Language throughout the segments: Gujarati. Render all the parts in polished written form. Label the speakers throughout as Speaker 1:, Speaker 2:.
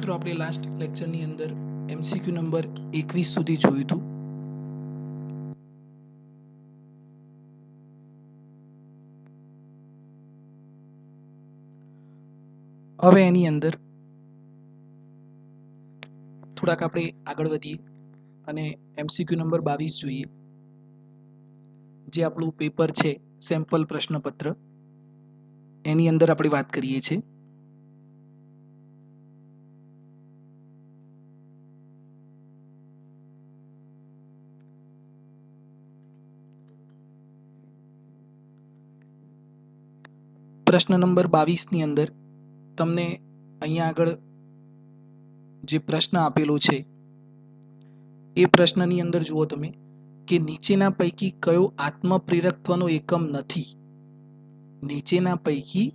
Speaker 1: મિત્રો આપણે લાસ્ટ લેક્ચરની અંદર MCQ નંબર 21 સુધી જોયું હતું. હવે એની અંદર થોડાક આપણે આગળ વધીએ અને MCQ નંબર 22 જોઈએ, જે આપણું પેપર છે સેમ્પલ પ્રશ્નપત્ર. એની અંદર આપણે વાત કરીએ છીએ. પ્રશ્ન નંબર 22 ની અંદર તમને અહીંયા આગળ જે પ્રશ્ન આપેલો છે એ પ્રશ્નની અંદર જુઓ તમે કે નીચેના પૈકી કયો આત્મપ્રેરકત્વનો એકમ નથી. નીચેના પૈકી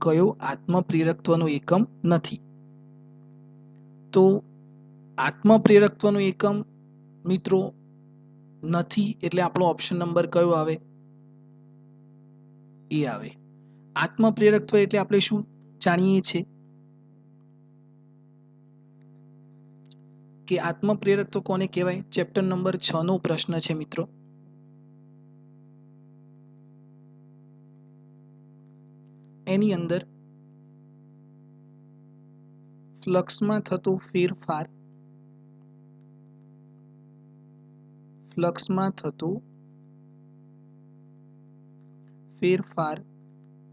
Speaker 1: કયો આત્મપ્રેરકત્વનો એકમ નથી. તો આત્મપ્રેરકત્વનો એકમ મિત્રો નથી એટલે આપણો ઓપ્શન નંબર કયો આવે? એ આવે. આત્મપ્રેરકત્વ એટલે આપણે શું જાણીએ છીએ કે આત્મપ્રેરકત્વ કોને કહેવાય? ચેપ્ટર નંબર 6 નો પ્રશ્ન છે મિત્રો. એની અંદર ફ્લક્સમાં થતો ફેરફાર, ફ્લક્સમાં થતો ફેરફાર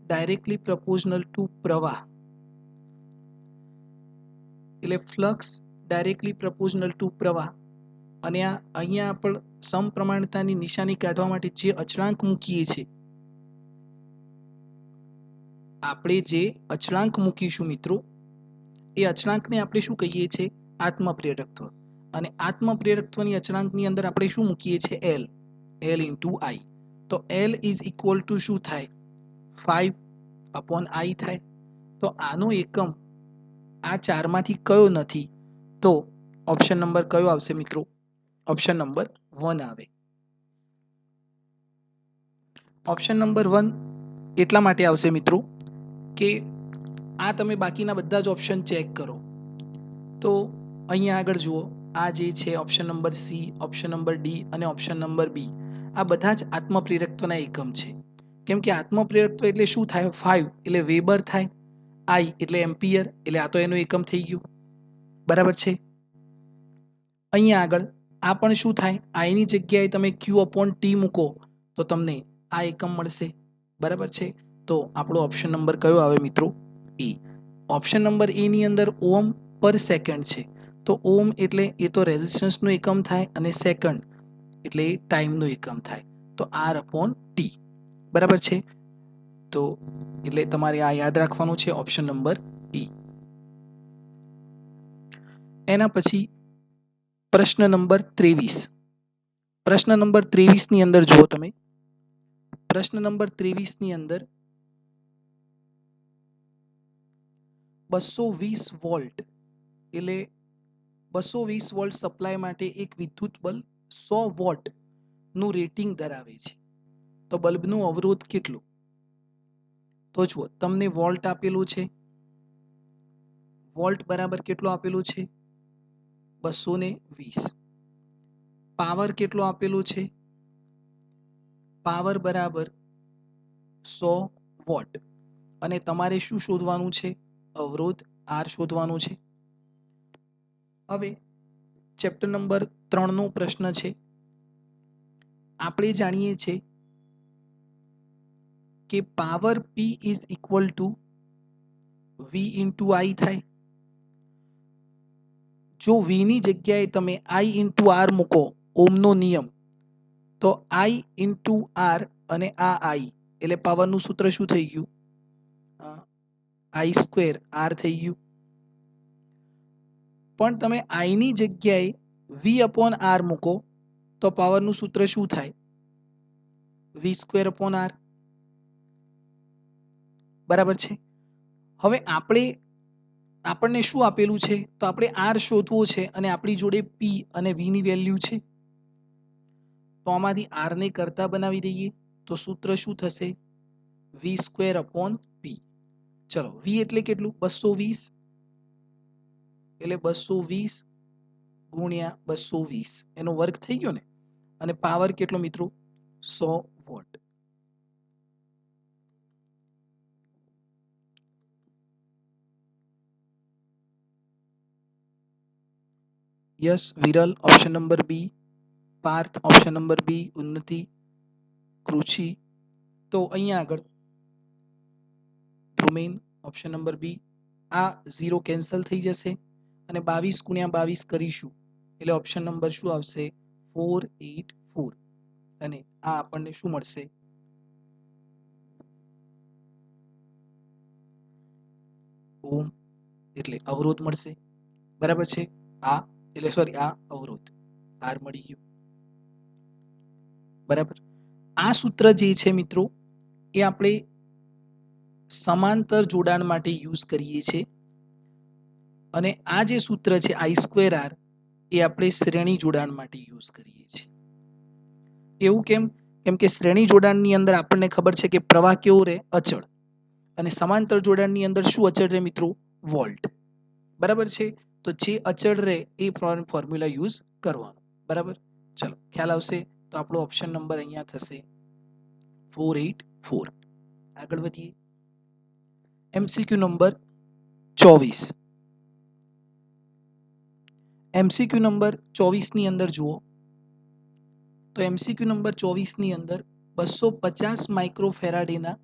Speaker 1: ડાયરેક્ટલી પ્રપોઝનલ ટુ પ્રવાહ, એટલે ફ્લક્સ ડાયરેક્ટલી પ્રપોઝનલ ટુ પ્રવાહ. અને અહીંયા આપણે સમપ્રમાણતાની નિશાની કાઢવા માટે જે અચળાંક મૂકીએ છીએ, આપણે જે અચળાંક મૂકીશું મિત્રો, એ અચળાંકને આપણે શું કહીએ છીએ? આત્મપ્રેરકત્વ. અને આત્મપ્રેરકત્વની અચળાંકની અંદર આપણે શું મૂકીએ છીએ? એલ, એલ ઇન્ટુ આઈ. તો એલ ઇઝ ઇક્વલ ટુ શું થાય? 5/I થાય. તો આનો એકમ આ ચારમાંથી કયો નથી? તો ઓપ્શન નંબર કયો આવશે મિત્રો? ઓપ્શન નંબર 1 આવે. ઓપ્શન નંબર 1 એટલા માટે આવશે મિત્રો કે આ તમે બાકીના બધા જ ઓપ્શન ચેક કરો તો અહીંયા આગળ જુઓ, આ જે છે option number C, option number D અને ઓપ્શન નંબર બી, આ બધા જ આત્મપ્રેરકત્વના એકમ છે. કેમ કે આત્મપ્રેરકત્વ એટલે શું થાય? 5 એટલે વેબર થાય, આઈ એટલે એમ્પિયર, એટલે આ તો એનો એકમ થઈ ગયું. બરાબર છે. અહીંયા આગળ આ પણ શું થાય? આઈની જગ્યાએ તમે Q/T મૂકો તો તમને આ એકમ મળશે. બરાબર છે. તો આપણો ઓપ્શન નંબર કયો આવે મિત્રો? એ. ઓપ્શન નંબર એ ની અંદર ઓમ પર સેકન્ડ છે. તો ઓમ એટલે એ તો રેઝિસ્ટન્સનો એકમ થાય અને સેકન્ડ એટલે ટાઈમનો એકમ થાય. તો R/T. બરાબર છે. તો એટલે તમારે આ યાદ રાખવાનું છે, ઓપ્શન નંબર એ. એના પછી પ્રશ્ન નંબર 23. પ્રશ્ન નંબર 23 ની અંદર જુઓ તમે. પ્રશ્ન નંબર 23 ની અંદર 220 વોલ્ટ એટલે 220 વોલ્ટ સપ્લાય માટે એક વિદ્યુત બલ્બ 100 વોટ નું રેટિંગ ધરાવે છે. તો બલ્બનું અવરોધ કેટલું? તો જુઓ, તમને વોલ્ટ આપેલું છે. વોલ્ટ બરાબર કેટલો આપેલું છે? 220. પાવર કેટલો આપેલો છે? પાવર બરાબર 100 વોટ. અને તમારે શું શોધવાનું છે? અવરોધ R શોધવાનું છે. હવે ચેપ્ટર નંબર 3 નો પ્રશ્ન છે. આપણે જાણીએ છીએ કે power P is equal two V into I થાય. જો V ની જગ્યાએ તમે I ઇન્ટુ R મૂકો, ઓમનો નિયમ, તો I ઇન્ટુ R અને આ I એટલે પાવરનું સૂત્ર શું થઈ ગયું? I²R થઈ ગયું. પણ તમે I ની જગ્યાએ V/R મૂકો તો પાવરનું સૂત્ર શું થાય? V²/R. બરાબર છે. હવે આપણને શું આપેલું છે? તો આપણે R શોધવો છે અને આપણી જોડે P અને V ની વેલ્યુ છે. તો આમાંથી R ને કરતા બનાવી દઈએ તો સૂત્ર શું થશે? V²/P. ચલો, V એટલે કેટલું? 220. એટલે 220 ગુણ્યા 220 એનો વર્ગ થઈ ગયો ને, અને પાવર કેટલો મિત્રો? 100 watt. Yes Viral option number B, Parth option number B, Unnati, Krishi. તો અહીંયા આગળ ધ્રુમેન ઓપ્શન નંબર બી. આ 0 કેન્સલ થઈ જશે અને 22 ગુણ્યા 22 કરીશું એટલે ઓપ્શન નંબર શું આવશે? 484. અને આ આપણને શું મળશે? ઓમ એટલે અવરોધ મળશે. બરાબર છે. આ એટલે સોરી આ અવરોધ આર મળી ગયું. બરાબર. આ સૂત્ર જે છે મિત્રો એ આપણે સમાંતર જોડાણ માટે યુઝ કરીએ છીએ, અને આ જે સૂત્ર છે I²R એ આપણે શ્રેણી જોડાણ માટે યુઝ કરીએ છીએ. એવું કેમ? કેમ કે શ્રેણી જોડાણની અંદર આપણને ખબર છે કે પ્રવાહ કેવો રહે? અચળ. અને સમાંતર જોડાણની અંદર શું અચળ રહે મિત્રો? વોલ્ટ. બરાબર છે. તો જે અચળ રહે એ ફોર્મ્યુલા યુઝ કરવાનો. બરાબર. ચલો ખ્યાલ આવશે. તો આપણો ઓપ્શન નંબર અહીંયા થશે 484. આગળ વધીએ. MCQ number 24. એમસીક્યુ નંબર 24 ની અંદર જુઓ તો એમસીક્યુ નંબર 24 ની અંદર 250 માઇક્રોફેરાડેના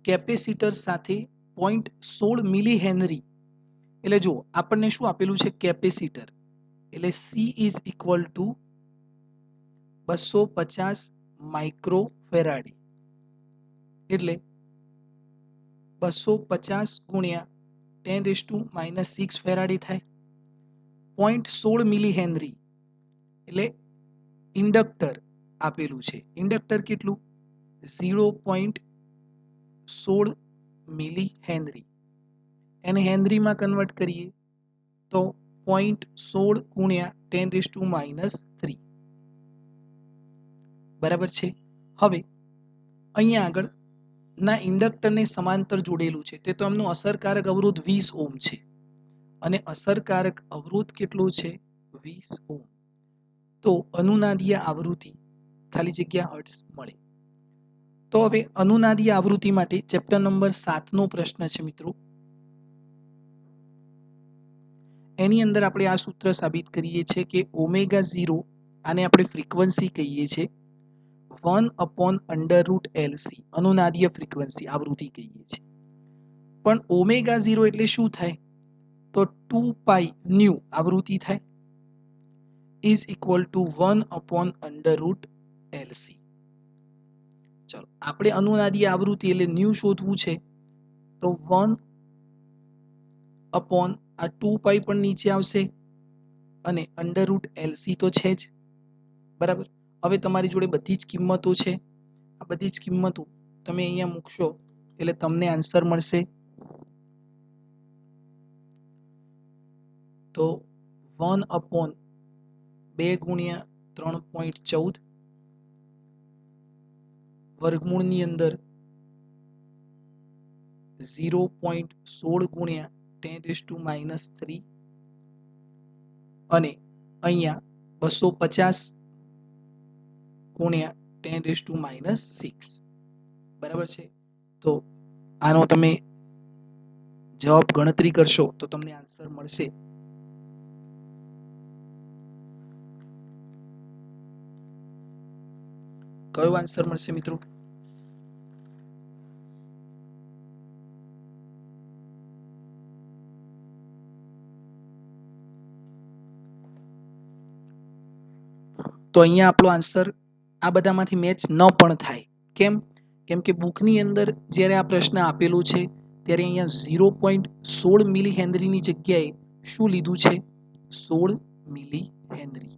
Speaker 1: કેપેસિટર સાથે 0.16 મિલી હેનરી, એટલે જો આપણને શું આપેલું છે? કેપેસિટર. એટલે C ઇઝ ઇક્વલ ટુ 250 માઇક્રોફેરાડે, એટલે 250 ગુણ્યા 10⁻⁻6 ફેરાડે થાય. 0.16 મિલી હેનરી એટલે ઇન્ડક્ટર આપેલું છે. ઇન્ડક્ટર કેટલું? 0.16 મિલી હેનરી. એને હેનરીમાં કન્વર્ટ કરીએ તો 0.16 ગુણ્યા 10⁻³ બરાબર છે. હવે અહીંયા આગળ ના ઇન્ડક્ટરને સમાંતર જોડેલું છે તે તો એમનો અસરકારક અવરોધ 20 ઓહ્મ છે, અને અસરકારક અવરોધ કેટલો છે? 20 ઓહ્મ. તો અનુનાદીય આવૃત્તિ ખાલી જગ્યા હર્ટ્ઝ મળે. તો હવે અનુનાદીય આવૃત્તિ માટે ચેપ્ટર નંબર 7 નો પ્રશ્ન છે મિત્રો. એની અંદર આપણે આ સૂત્ર સાબિત કરીએ છીએ કે ω0 આને આપણે ફ્રીક્વન્સી કહીએ છીએ, 1/√LC અનુનાદીય ફ્રીક્વન્સી આવૃત્તિ કહીએ છીએ. પણ ω0 એટલે શું થાય? તો 2π આવૃત્તિ થાય, ઇઝ ઇક્વલ ટુ 1/√LC. ચલો આપણે અનુનાદીય આવૃત્તિ એટલે ન્યુ શોધવું છે, તો 1 આ 2π પણ નીચે આવશે અને √LC તો છે જ. બરાબર. હવે તમારી જોડે બધી જ કિંમતો છે, આ બધી જ કિંમતો તમે અહીંયા મૂકશો એટલે તમને આન્સર મળશે. તો 1/2 ગુણ્યા 3.14 વર્ગમૂળની અંદર 0.16 ગુણ્યા 10⁻³ અને અહીંયા 250 ગુણ્યા 10⁻⁶. બરાબર છે. તો આનો તમે જવાબ ગણતરી કરશો તો તમને આન્સર મળશે. કયો આન્સર મળશે મિત્રો? તો અહીંયા આપણો આન્સર આ બધામાંથી મેચ ન પણ થાય. કેમ? કેમ કે બુકની અંદર જ્યારે આ પ્રશ્ન આપેલો છે ત્યારે અહીંયા 0.16 મિલી હેનરીની જગ્યાએ શું લીધું છે? 16 મિલી હેનરી.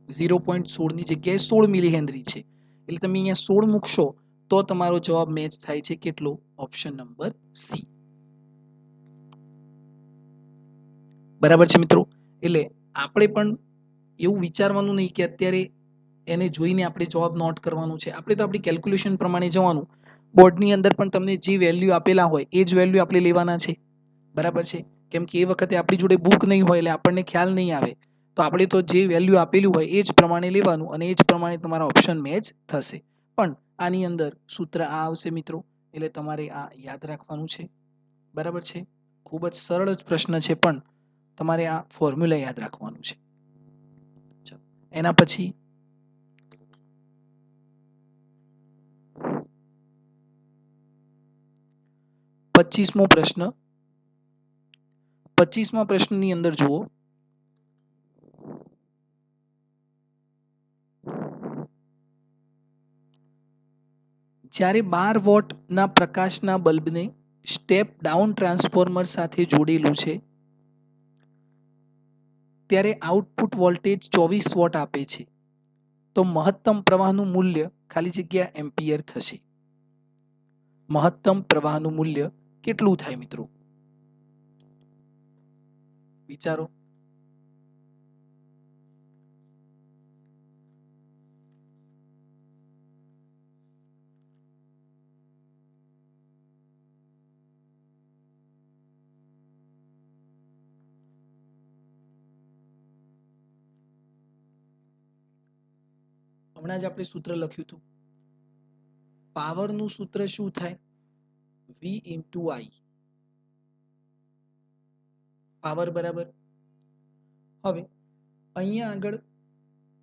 Speaker 1: 0.16 ની જગ્યાએ 16 મિલી હેનરી છે, એટલે તમે અહીંયા 16 મૂકશો તો તમારો જવાબ મેચ થાય છે કેટલો? Option number C. બરાબર છે મિત્રો. એટલે આપણે પણ એવું વિચારવાનું નહીં કે અત્યારે એને જોઈને આપણે જવાબ નોટ કરવાનું છે. આપણે તો આપણી કેલ્ક્યુલેશન પ્રમાણે જવાનું. બોર્ડની અંદર પણ તમને જે વેલ્યુ આપેલા હોય એ જ વેલ્યુ આપણે લેવાના છે. બરાબર છે. કેમ કે એ વખતે આપણી જોડે બુક નહીં હોય એટલે આપણને ખ્યાલ નહીં આવે, તો આપણે તો જે વેલ્યુ આપેલું હોય એ જ પ્રમાણે લેવાનું અને એ જ પ્રમાણે તમારા ઓપ્શન મેચ થશે. પણ આની અંદર સૂત્ર આ આવશે મિત્રો, એટલે તમારે આ યાદ રાખવાનું છે. બરાબર છે, ખૂબ જ સરળ જ પ્રશ્ન છે, પણ તમારે આ ફોર્મ્યુલા યાદ રાખવાનું છે. એના પછી 25મો પ્રશ્ન. 25મા પ્રશ્નની અંદર જુઓ, જ્યારે 12 વોટના પ્રકાશના બલ્બને સ્ટેપ ડાઉન ટ્રાન્સફોર્મર સાથે જોડેલું છે ત્યારે આઉટપુટ વોલ્ટેજ 24 વોટ આપે છે, તો મહત્તમ પ્રવાહનું મૂલ્ય ખાલી જગ્યા એમ્પિયર થશે. મહત્તમ પ્રવાહનું મૂલ્ય કેટલું થાય મિત્રો? વિચારો. હમણાં જ આપણે સૂત્ર લખ્યું હતું, પાવરનું સૂત્ર શું થાય? V into I. પાવર બરાબર. હવે અહીંયા આગળ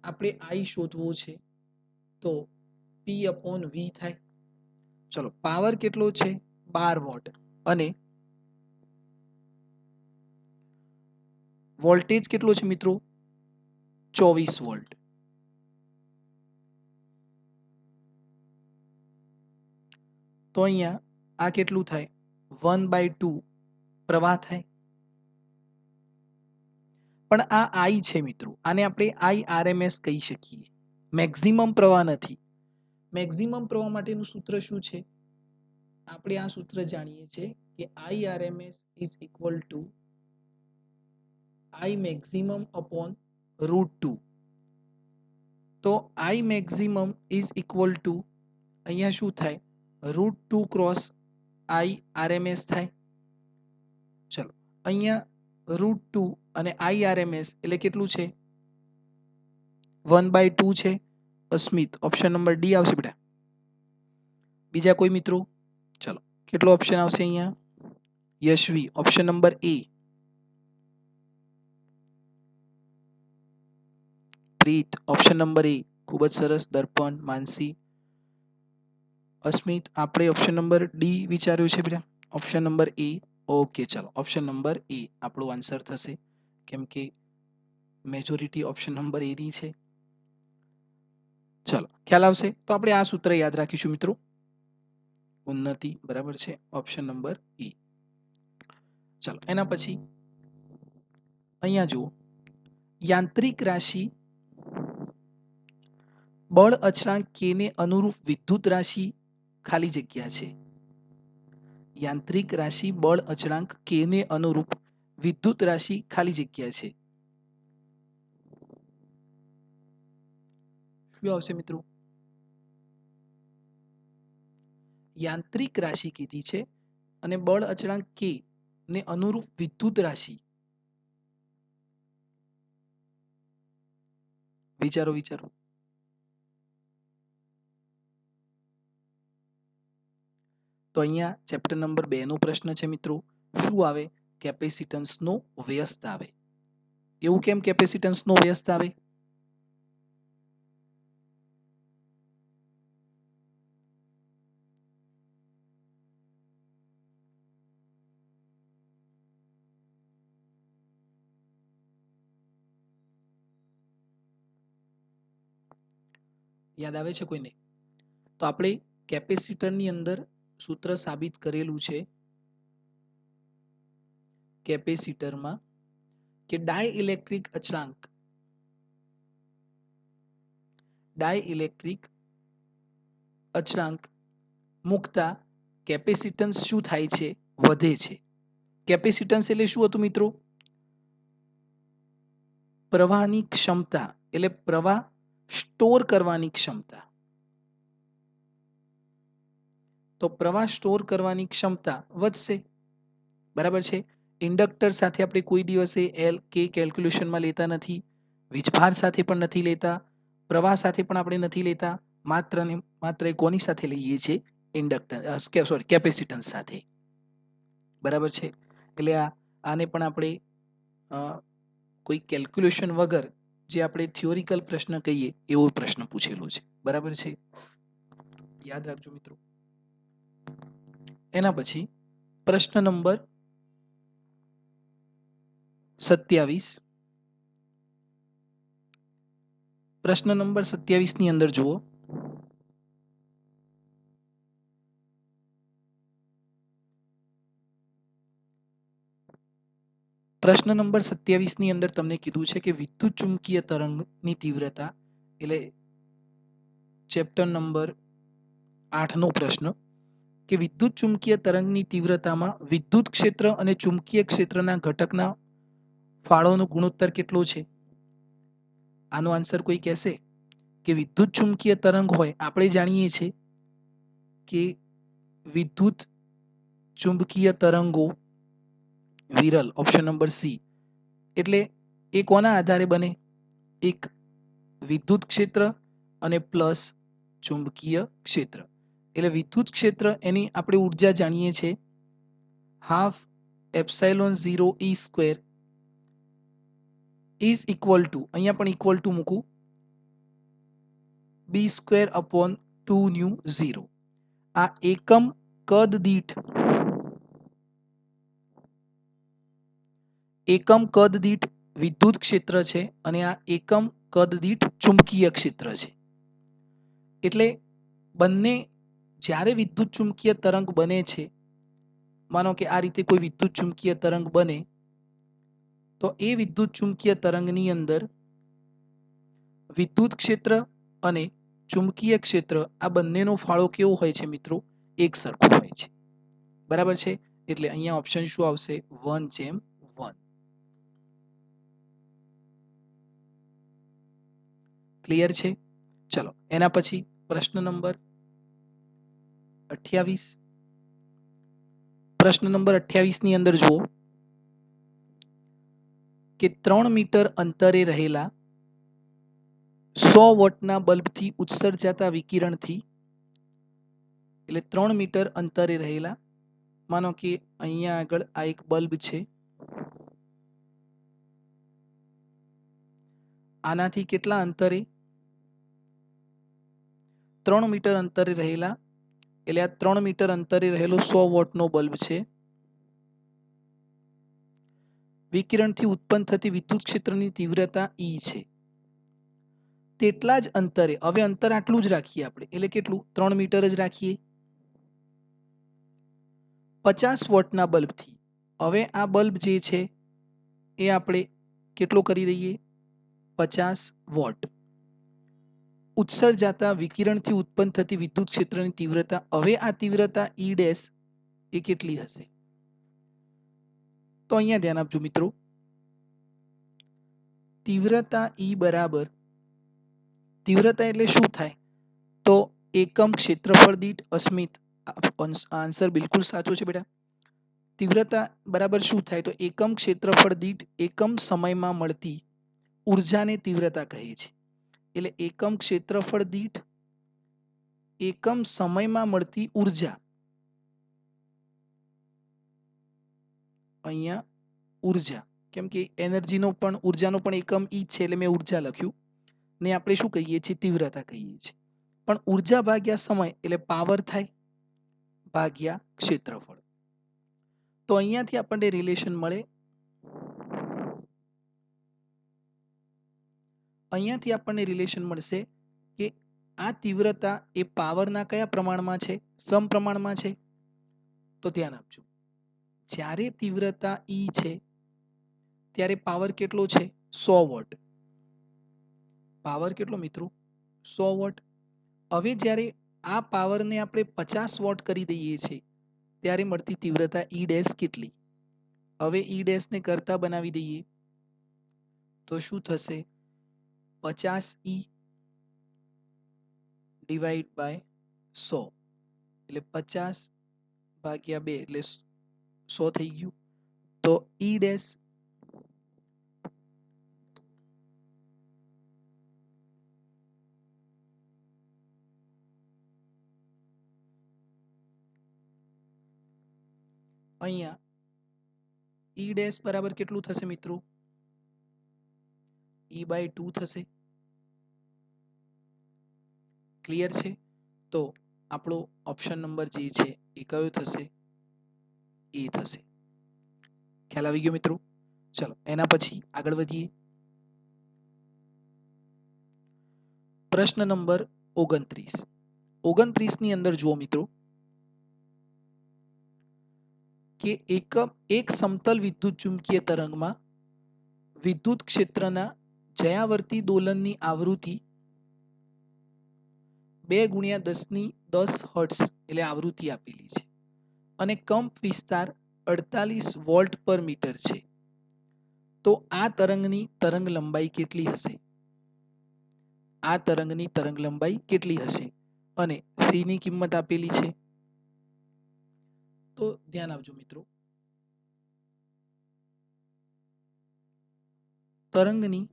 Speaker 1: આપણે I શોધવો છે, તો P અપોન V થાય. ચલો, પાવર કેટલો છે? 12 વોટ અને વોલ્ટેજ કેટલો છે મિત્રો? 24 વોલ્ટ. તો અહીંયા આ કેટલું થાય? 1/2 પ્રવાહ થાય. પણ આ I છે મિત્રો, આને આપણે IRMS કહી શકીએ, મેક્સિમમ પ્રવાહ નથી. મેક્સિમમ પ્રવાહ માટેનું સૂત્ર શું છે? આપણે આ સૂત્ર જાણીએ છીએ કે IRMS is equal two I maximum upon √2. તો I maximum is equal two અહીંયા શું થાય? √2 ક્રોસ IRMS થાય. ચલો, અહીંયા √2 અને IRMS એટલે કેટલું છે? 1/2 છે. અસ્મિત, ઓપ્શન નંબર ડી આવશે બેટા. બીજા કોઈ મિત્રો? ચલો, કેટલો ઓપ્શન આવશે અહીંયા? યશવી, ઓપ્શન નંબર એ. પ્રીત, ઓપ્શન નંબર એ. ખૂબ જ સરસ. દર્પણ, માનસી, અસ્મિત, આપણે ઓપ્શન નંબર ડી વિચાર્યું છે બેટા. ઓપ્શન નંબર એ. ઓકે, ચલો, ઓપ્શન નંબર એ આપણો આન્સર થશે, કેમ કે મેજોરિટી ઓપ્શન નંબર એ ની છે. ચલો, ખ્યાલ આવશે. તો આપણે આ સૂત્ર યાદ રાખીશું મિત્રો. ઉન્નતિ બરાબર છે, ઓપ્શન નંબર એ. ચલો, એના પછી અહીંયા જુઓ, યાંત્રિક રાશિ બળ અચળાંક k ને અનુરૂપ વિદ્યુત રાશિ ખાલી જગ્યા છે. યાંત્રિક રાશિ બળ અચળાંક k ને અનુરૂપ વિદ્યુત રાશિ ખાલી જગ્યા છે. શું આવશે મિત્રો? યાંત્રિક રાશિ કીધી છે અને બળ અચળાંક k ને અનુરૂપ વિદ્યુત રાશિ. વિચારો વિચારો. તો અહીંયા ચેપ્ટર નંબર 2 નો પ્રશ્ન છે મિત્રો. શું આવે? કેપેસિટન્સ નો વ્યસ્ત આવે. એવું કેમ કેપેસિટન્સ નો વ્યસ્ત આવે? યાદ આવે છે કોઈને? તો આપણે કેપેસિટરની અંદર સૂત્ર સાબિત કરેલું છે કેપેસિટરમાં કે ડાઇલેક્ટ્રિક અચળાંક મૂકતા કેપેસિટન્સ શું થાય છે? વધે છે. કેપેસિટન્સ એટલે શું હતું મિત્રો? પ્રવાહની ક્ષમતા, એટલે પ્રવાહ સ્ટોર કરવાની ક્ષમતા. તો પ્રવાહ સ્ટોર કરવાની ક્ષમતા વધશે. બરાબર છે, ઇન્ડક્ટર સાથે આપણે કોઈ દિવસે એલ કે કેલ્ક્યુલેશનમાં લેતા નથી, વીજભાર સાથે પણ નથી લેતા, પ્રવાહ સાથે પણ આપણે નથી લેતા, માત્ર ને માત્ર કોની સાથે લઈએ છીએ? ઇન્ડક્ટર સોરી કેપેસિટન્સ સાથે. બરાબર છે. એટલે આને પણ આપણે કોઈ કેલ્ક્યુલેશન વગર જે આપણે થિયોરિકલ પ્રશ્ન કહીએ એવો પ્રશ્ન પૂછેલો છે. બરાબર છે, યાદ રાખજો મિત્રો. એના પછી પ્રશ્ન નંબર 27. પ્રશ્ન નંબર 27 ની અંદર જુઓ, પ્રશ્ન નંબર 27 ની અંદર તમને કીધું છે કે વિદ્યુત ચુંબકીય તરંગની તીવ્રતા, એટલે ચેપ્ટર નંબર 8 નો પ્રશ્ન, કે વિદ્યુત ચુંબકીય તરંગની તીવ્રતામાં વિદ્યુત ક્ષેત્ર અને ચુંબકીય ક્ષેત્રના ઘટકના ફાળોનો ગુણોત્તર કેટલો છે? આનો આન્સર કોઈ કહેશે? કે વિદ્યુત ચુંબકીય તરંગ હોય, આપણે જાણીએ છીએ કે વિદ્યુત ચુંબકીય તરંગો વિરલ, ઓપ્શન નંબર સી. એટલે એ કોના આધારે બને? એક વિદ્યુત ક્ષેત્ર અને પ્લસ ચુંબકીય ક્ષેત્ર. એટલે વિદ્યુત ક્ષેત્ર એની આપણે ઉર્જા જાણીએ છીએ, half epsilon 0 E square is equal two, અહીંયા પણ ઇક્વલ ટુ મૂકું, બી સ્ક્વેર અપોન 2 ન્યુ 0. આ એકમ કદ દીઠ વિદ્યુત ક્ષેત્ર છે અને આ એકમ કદ દીઠ ચુંબકીય ક્ષેત્ર છે. એટલે બંને જ્યારે વિદ્યુત ચુંબકીય તરંગ બને છે, માનો કે આ રીતે કોઈ વિદ્યુત ચુંબકીય તરંગ બને, તો એ વિદ્યુત ચુંબકીય તરંગની અંદર વિદ્યુત ક્ષેત્ર અને ચુંબકીય ક્ષેત્ર આ બંનેનો ફાળો કેવો હોય છે મિત્રો? એક સરખો હોય છે. બરાબર છે. એટલે અહીંયા ઓપ્શન શું આવશે? 1:1. ક્લિયર છે? ચલો એના પછી પ્રશ્ન નંબર 28. પ્રશ્ન નંબર 28 ની અંદર જુઓ કે 3 મીટર અંતરે રહેલા 100 વોટના બલ્બથી ઉત્સર્જાતા વિકિરણથી, એટલે 3 મીટર અંતરે રહેલા, માનો કે અહીંયા આગળ આ એક બલ્બ છે, આનાથી કેટલા અંતરે? 3 મીટર અંતરે રહેલા, એટલે આ 3 મીટર અંતરે રહેલો 100 વોટનો બલ્બ છે. વિકિરણથી ઉત્પન્ન થતી વિદ્યુત ક્ષેત્રની તીવ્રતા E છે. તેટલા જ અંતરે, હવે અંતર આટલું જ રાખીએ આપણે, એટલે કેટલું? 3 મીટર જ રાખીએ. 50 વોટના બલ્બથી, હવે આ બલ્બ જે છે એ આપણે કેટલો કરી દઈએ? 50 વોટ. ઉત્સર્જાતા વિકિરણથી ઉત્પન્ન થતી વિદ્યુત ક્ષેત્રની તીવ્રતા, હવે આ તીવ્રતા E ડેશ એ કેટલી હશે? તો અહીંયા ધ્યાન આપજો મિત્રો, તીવ્રતા E બરાબર, તીવ્રતા એટલે શું થાય? તો એકમ ક્ષેત્રફળ દીઠ અસ્મિત. આન્સર બિલકુલ સાચો છે બેટા. તીવ્રતા બરાબર શું થાય? તો એકમ ક્ષેત્રફળ દીઠ એકમ સમયમાં મળતી ઉર્જાને તીવ્રતા કહે છે. એટલે એકમ ક્ષેત્રફળ દીઠ એકમ સમયમાં મળતી ઉર્જા, અહીંયા ઉર્જા, કેમ કે એનર્જીનો પણ ઉર્જાનો પણ એકમ ઈ છે, એટલે મેં ઉર્જા લખ્યું ને આપણે શું કહીએ છીએ? તીવ્રતા કહીએ છીએ. પણ ઉર્જા ભાગ્યા સમય એટલે પાવર થાય ભાગ્યા ક્ષેત્રફળ. તો અહીંયાથી આપણને રિલેશન મળે, અહીંયાથી આપણને રિલેશન મળશે કે આ તીવ્રતા એ પાવરના કયા પ્રમાણમાં છે? સમપ્રમાણમાં છે. તો ધ્યાન આપજો, જ્યારે તીવ્રતા E છે ત્યારે પાવર કેટલો છે? 100 વોટ. પાવર કેટલો મિત્રો? 100 વોટ. હવે જ્યારે આ પાવરને આપણે 50 વોટ કરી દઈએ છીએ ત્યારે મળતી તીવ્રતા E ડેશ કેટલી? હવે E ડેશને કરતા બનાવી દઈએ તો શું થશે? 50E ડિવાઈડ બાય 100, એટલે 50 ભાગ્યા 2 એટલે 100 થઈ ગયું. તો ઈ ડેશ અહીંયા ઈ ડેશ બરાબર કેટલું થશે મિત્રો? E/2 થશે. ક્લિયર છે? તો આપણો ઓપ્શન નંબર જે છે એ કયો થશે? એ થશે. ખ્યાલ આવી ગયો મિત્રો? ચલો એના પછી આગળ વધીએ. પ્રશ્ન નંબર 29. 29 ની અંદર જુઓ મિત્રો કે એક સમતલ વિદ્યુત ચુંબકીય તરંગમાં વિદ્યુત ક્ષેત્રના જયાવર્તી દોલનની આવૃત્તિ 2 × 10 હર્ટ્ઝ એટલે આવૃત્તિ આપેલી છે અને કંપ વિસ્તાર 48 વોલ્ટ પર મીટર છે. તો આ તરંગની તરંગ લંબાઈ કેટલી હશે? આ તરંગની તરંગ લંબાઈ કેટલી હશે? અને સી ની કિંમત આપેલી છે. તો ધ્યાન આપજો મિત્રો. તરંગની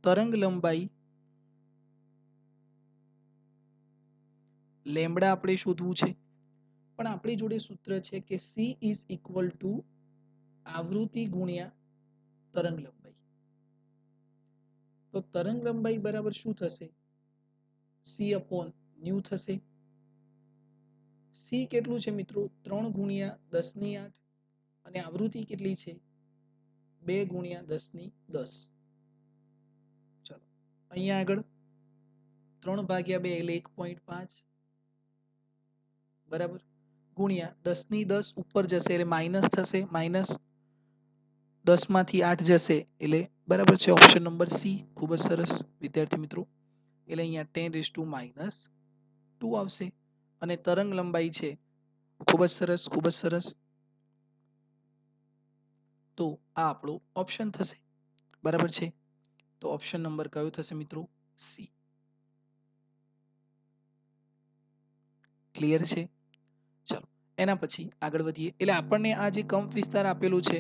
Speaker 1: તરંગ લંબાઈ લેમ્બડા આપણે શોધવું છે, પણ આપણી જોડે સૂત્ર છે કે સી ઇઝ ઇક્વલ ટુ આવૃત્તિ ગુણ્યા તરંગ લંબાઈ. તો તરંગ લંબાઈ બરાબર શું થશે? c/ν થશે. સી કેટલું છે મિત્રો? 3 × 10⁸ અને આવૃત્તિ કેટલી છે? 2 × 10⁻10. ચલો અહીંયા આગળ 3/2 એટલે 1.5 બરાબર ગુણ્યા 10⁻10 ઉપર જશે એટલે માઇનસ થશે, માઇનસ 10 માંથી 8 જશે એટલે બરાબર છે ઓપ્શન નંબર સી. ખૂબ જ સરસ વિદ્યાર્થી મિત્રો. એટલે અહીંયા 10⁻² આવશે અને તરંગ લંબાઈ છે. ખૂબ જ સરસ, ખૂબ જ સરસ. તો આ આપણો ઓપ્શન થશે. બરાબર છે. તો ઓપ્શન નંબર કયો થશે મિત્રો? સી. ક્લિયર છે? ચલો એના પછી આગળ વધીએ. એટલે આપણને આ જે કંપ વિસ્તાર આપેલો છે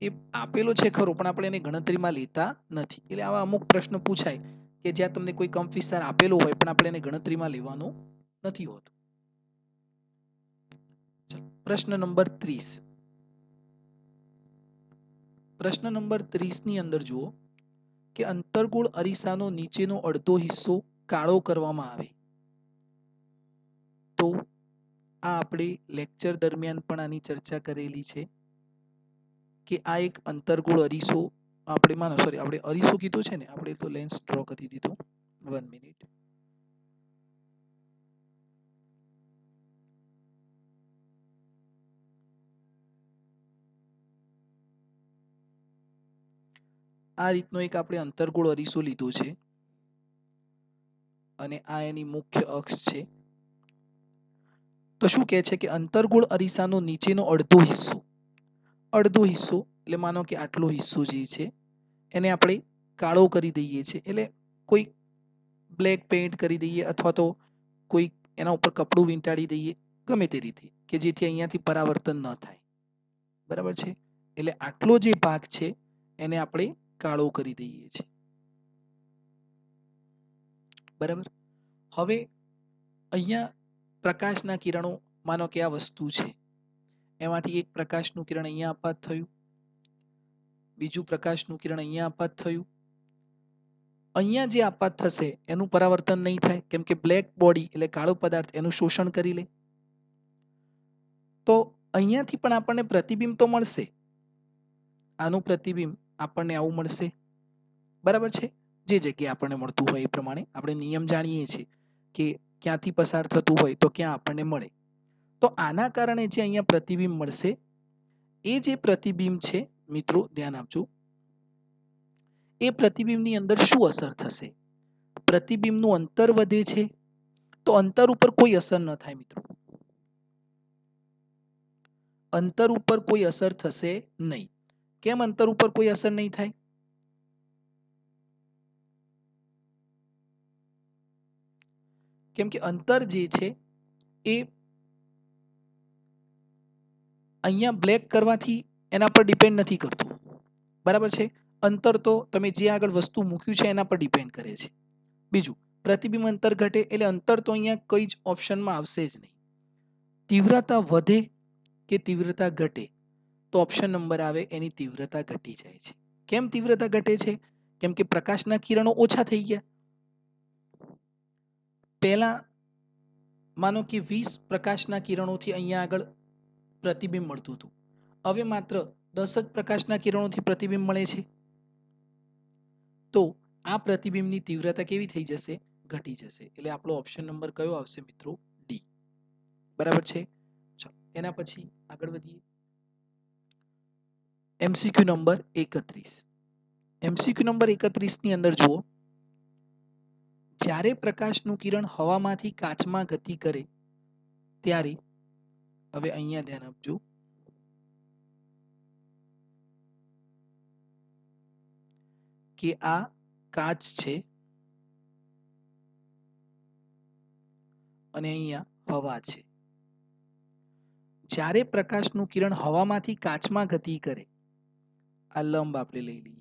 Speaker 1: એ આપેલો છે ખરો, પણ આપણે એને ગણતરીમાં લેતા નથી. એટલે આવા અમુક પ્રશ્નો પૂછાય કે જ્યાં તમને કોઈ કંપ વિસ્તાર આપેલો હોય પણ આપણે એને ગણતરીમાં લેવાનો નથી હોતો. પ્રશ્ન નંબર 30. પ્રશ્ન નંબર 30 ની અંદર જુઓ કે અંતર્ગોળ અરીસાનો નીચેનો અડધો હિસ્સો કાળો કરવામાં આવે તો આ આપણે લેક્ચર દરમિયાન પણ આની ચર્ચા કરેલી છે કે આ એક અંતર્ગોળ અરીસો આપણે અરીસો કીધો છે ને, આપણે તો લેન્સ ડ્રો કરી દીધો. 1 મિનિટ. આ રીતનો એક આપણે અંતર્ગોળ અરીસો લીધો છે અને આ એની મુખ્ય અક્ષ છે. તો શું કહે છે કે અંતર્ગોળ અરીસાનો નીચેનો અડધો હિસ્સો એટલે માનો કે આટલો હિસ્સો જે છે એને આપણે કાળો કરી દઈએ છીએ. એટલે કોઈ બ્લેક પેઇન્ટ કરી દઈએ અથવા તો કોઈ એના ઉપર કપડું વીંટાળી દઈએ, ગમે તે રીતે કે જેથી અહીંયાથી પરાવર્તન ન થાય. બરાબર છે. એટલે આટલો જે ભાગ છે એને આપણે કાળો કરી દઈએ છીએ. બરાબર. હવે અહીંયા પ્રકાશના કિરણો, માનો કે આ વસ્તુ છે, એમાંથી એક પ્રકાશનું કિરણ અહીંયા આપાત થયું, બીજું પ્રકાશનું કિરણ અહીંયા આપાત થયું. અહીંયા જે આપાત થશે એનું પરાવર્તન નહીં થાય, કેમ કે બ્લેક બોડી એટલે કાળો પદાર્થ એનું શોષણ કરી લે. તો અહીંયાથી પણ આપણને પ્રતિબિંબ તો મળશે. આનું પ્રતિબિંબ આપણને આવું મળશે. બરાબર છે. જે જગ્યાએ આપણને મળતું હોય એ પ્રમાણે આપણે નિયમ જાણીએ છીએ કે ક્યાંથી પસાર થતું હોય તો ક્યાં આપણને મળે. તો આના કારણે જે અહીંયા પ્રતિબિંબ મળશે એ જે પ્રતિબિંબ છે મિત્રો ધ્યાન આપજો, એ પ્રતિબિંબની અંદર શું અસર થશે? પ્રતિબિંબનું અંતર વધે છે તો અંતર ઉપર કોઈ અસર ન થાય મિત્રો. અંતર ઉપર કોઈ અસર થશે નહીં. કેમ અંતર ઉપર કોઈ અસર નહીં થાય? કેમ કે અંતર જે છે એ અહીંયા બ્લેક કરવાથી એના પર ડિપેન્ડ નથી કરતું, બરાબર છે. અંતર તો તમે જે આગળ વસ્તુ મૂક્યું છે એના પર ડિપેન્ડ કરે છે. બીજું, પ્રતિબિંબ અંતર ઘટે એટલે અંતર તો અહીંયા કઈ જ ઓપ્શનમાં આવશે જ નહીં. તીવ્રતા વધે કે તીવ્રતા ઘટે તો ઓપ્શન નંબર આવે એની તીવ્રતા ઘટી જાય છે. કેમ તીવ્રતા ઘટે છે? કેમ કે પ્રકાશના કિરણો ઓછા થઈ ગયા. પહેલા માનો કે 20 પ્રકાશના કિરણોથી અહીંયા આગળ પ્રતિબિંબ મળતું હતું, હવે માત્ર 10 જ પ્રકાશના કિરણોથી પ્રતિબિંબ મળે છે. તો આ પ્રતિબિંબની તીવ્રતા કેવી થઈ જશે? ઘટી જશે. એટલે આપણો ઓપ્શન નંબર કયો આવશે મિત્રો? ડી. બરાબર છે. ચાલો એના પછી આગળ વધીએ. MCQ number 31. એમસીક્યુ નંબર 31 ની અંદર જુઓ, જ્યારે પ્રકાશનું કિરણ હવામાંથી કાચમાં ગતિ કરે ત્યારે, હવે અહીંયા ધ્યાન આપજો, કે આ કાચ છે અને અહીંયા હવા છે. જ્યારે પ્રકાશનું કિરણ હવામાંથી કાચમાં ગતિ કરે, આ લંબ આપણે લઈ લઈએ,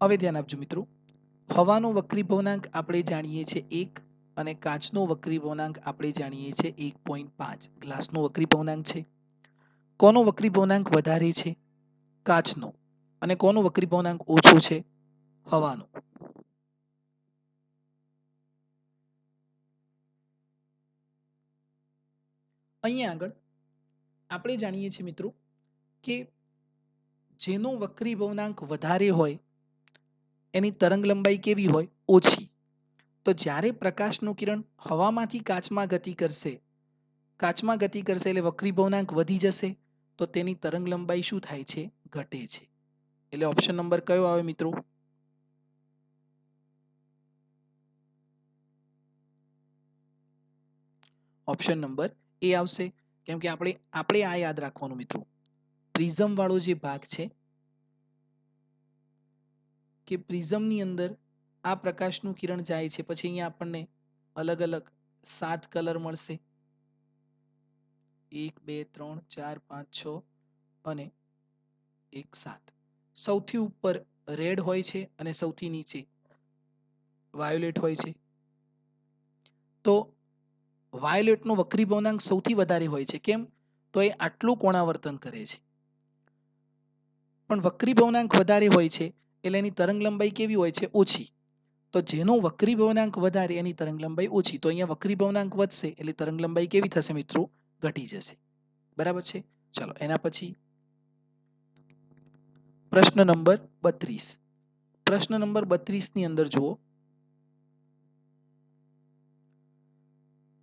Speaker 1: હવે ધ્યાન આપજો મિત્રો. હવાનો વક્રીભવનાંક આપણે જાણીએ છીએ 1 અને કાચનો વક્રીભવનાંક આપણે જાણીએ છીએ 1.5. ગ્લાસનો વક્રીભવનાંક છે. કોનો વક્રીભવનાંક વધારે છે? કાચનો. અને કોનો વક્રીભવનાંક ઓછો છે? હવાનો. અહીંયા આગળ આપણે જાણીએ છીએ મિત્રો કે જેનો વક્રીભવનાંક વધારે હોય એની તરંગ લંબાઈ કેવી હોય? ઓછી. તો જ્યારે પ્રકાશનું કિરણ હવામાંથી કાચમાં ગતિ કરશે, એટલે વક્રીભવનાંક વધી જશે, તો તેની તરંગ લંબાઈ શું થાય છે? ઘટે છે. એટલે ઓપ્શન નંબર કયો આવે મિત્રો? ઓપ્શન નંબર એ આવશે. કેમ કે આપણે આ યાદ રાખવાનું મિત્રો, પ્રિઝમ વાળો જે ભાગ છે, કે પ્રિઝમની અંદર આ પ્રકાશનું કિરણ જાય છે, પછી અહીંયા આપણને અલગ અલગ 7 કલર મળશે, 1 2 3 4 5 6 અને 1 7. સૌથી ઉપર રેડ હોય છે અને સૌથી નીચે વાયોલેટ હોય છે. તો વાયોલેટનો વક્રીભવનાંક સૌથી વધારે હોય છે. કેમ? તો એ આટલું કોણાવર્તન કરે છે. પણ વક્રીભવનાંક વધારે હોય છે એટલે એની તરંગ લંબાઈ કેવી હોય છે? ઓછી. તો જેનો વક્રીભવનાંક વધારે એની તરંગ લંબાઈ ઓછી. તો અહીંયા વક્રીભવનાંક વધશે એટલે તરંગ લંબાઈ કેવી થશે મિત્રો? ઘટી જશે. બરાબર છે. ચલો એના પછી પ્રશ્ન નંબર 32. પ્રશ્ન નંબર 32 ની અંદર જુઓ,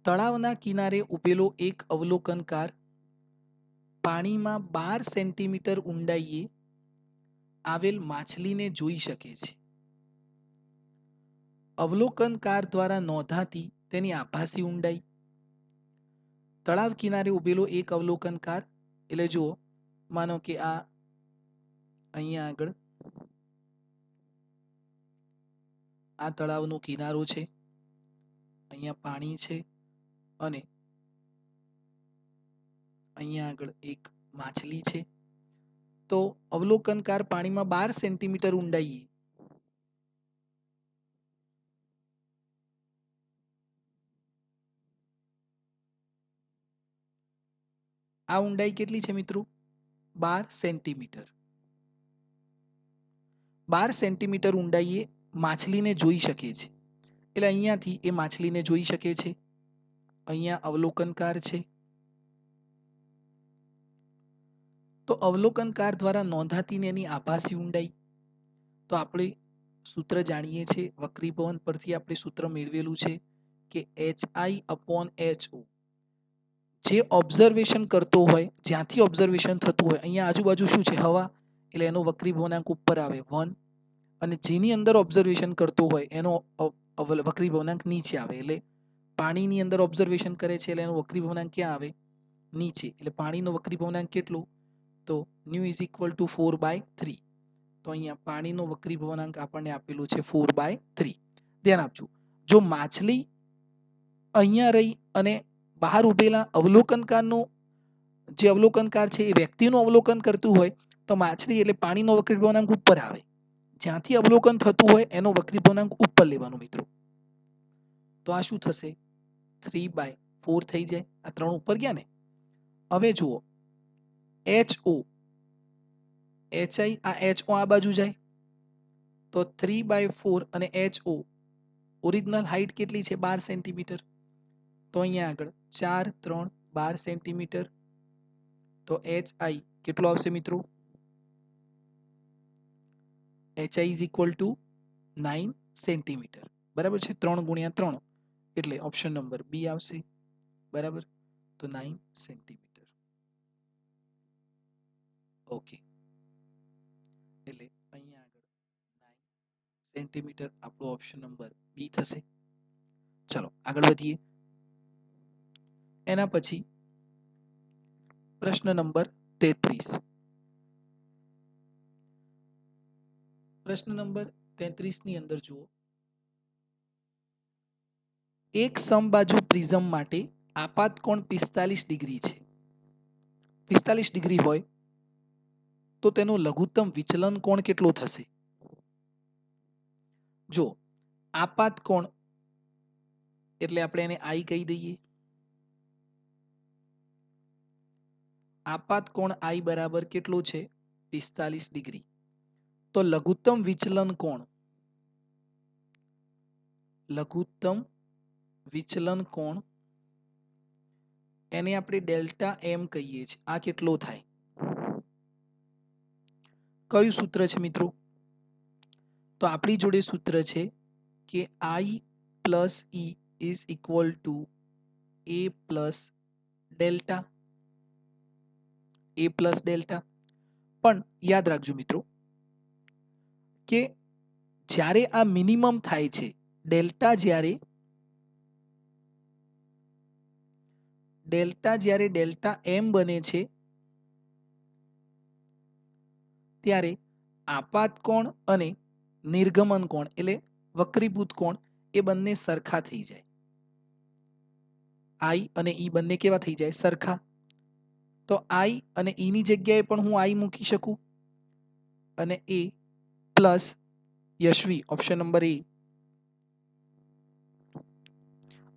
Speaker 1: તળાવના કિનારે ઉભેલો એક અવલોકનકાર પાણીમાં 12 સેન્ટીમીટર ઊંડાઈએ આવેલ માછલીને જોઈ શકે છે. અવલોકનકાર દ્વારા નોંધાતી તેની આભાસી ઊંડાઈ. તળાવ કિનારે ઉભેલો એક અવલોકનકાર, એટલે જુઓ, માનો કે આ અહીંયા આગળ આ તળાવનો કિનારો છે, અહીંયા પાણી છે અને અહીંયા આગળ એક માછલી છે. તો અવલોકનકાર પાણીમાં 12 સેન્ટીમીટર ઊંડાઈએ આ ઊંડાઈ કેટલી છે મિત્રો? 12 સેન્ટીમીટર. 12 સેન્ટીમીટર ઊંડાઈએ માછલીને જોઈ શકે છે. એટલે અહીંયાથી એ માછલીને જોઈ શકે છે. અહીંયા અવલોકનકાર છે. તો અવલોકનકાર દ્વારા નોંધાતી એની આભાસી ઊંડાઈ, તો આપણે સૂત્ર જાણીએ છીએ, વક્રીભવન પરથી આપણે સૂત્ર મેળવેલું છે કે HI/HO. જે ઓબ્ઝર્વેશન કરતો હોય, જ્યાંથી ઓબ્ઝર્વેશન થતું હોય, અહીંયા આજુબાજુ શું છે? હવા. એટલે એનો વક્રીભવનાંક ઉપર આવે 1, અને જેની અંદર ઓબ્ઝર્વેશન કરતો હોય એનો વક્રીભવનાંક નીચે આવે. એટલે પાણીની અંદર ઓબ્ઝર્વેશન કરે છે એટલે એનો વક્રીભવનાંક ક્યાં આવે? નીચે એટલે પાણીનો વક્રીભવનાંક કેટલો તો ન્યુ ઇઝ ઇક્વલ ટુ 4/3 તો અહીંયા પાણીનો વક્રીભવનાંક આપણને આપેલું છે 4/3 ધ્યાન આપજો જો માછલી અહીંયા રહી અને બહાર ઉભેલા અવલોકનકારનો જે અવલોકનકાર છે એ વ્યક્તિનું અવલોકન કરતું હોય તો માછલી એટલે પાણીનો વક્રીભવનાંક ઉપર આવે જ્યાંથી અવલોકન થતું હોય એનો વક્રીભવનાંક ઉપર લેવાનો મિત્રો તો આ શું થશે 3/4 થઈ જાય આ 3 ઉપર ગયા ને હવે જુઓ HO HI આ HO આ બાજુ જાય તો 3/4 અને HO ઓરિજિનલ હાઈટ કેટલી છે 12 સેન્ટીમીટર તો અહીંયા આગળ 4 3 12 સેન્ટીમીટર તો HI કેટલો આવશે મિત્રો HI is equal two 9 centimetre બરાબર છે 3 ગુણ્યા 3 એટલે ઓપ્શન નંબર બી આવશે બરાબર તો 9 સેન્ટીમીટર ઓકે એટલે અહીંયા આગળ 9 સેન્ટીમીટર આપણો ઓપ્શન નંબર બી થશે ચલો આગળ વધીએ એના પછી પ્રશ્ન નંબર 33 પ્રશ્ન નંબર 33 ની અંદર જુઓ એક સમબાજુ પ્રિઝમ માટે આપાત કોણ 45 ડિગ્રી છે 45 ડિગ્રી હોય તો તેનો લઘુત્તમ વિચલન કોણ કેટલો થશે જો આપાત કોણ એટલે આપણે એને I કહી દઈએ આપાત કોણ I બરાબર કેટલો છે 45 ડિગ્રી તો લઘુત્તમ વિચલન કોણ લઘુત્તમ વિચલન કોણ એને આપણે ડેલ્ટા M કહીએ છીએ આ કેટલો થાય કયું સૂત્ર છે મિત્રો તો આપણી જોડે સૂત્ર છે કે I plus E is equal two A plus delta A plus delta પણ યાદ રાખજો મિત્રો કે જ્યારે આ મિનિમમ થાય છે ડેલ્ટા જ્યારે ડેલ્ટા M બને છે ત્યારે આપાત કોણ અને નિર્ગમન કોણ એટલે વક્રીભૂત કોણ એ બંને સરખા થઈ જાય I અને E બંને કેવા થઈ જાય સરખા તો I અને E ની જગ્યાએ પણ હું I મૂકી શકું અને A plus Yashvi option number A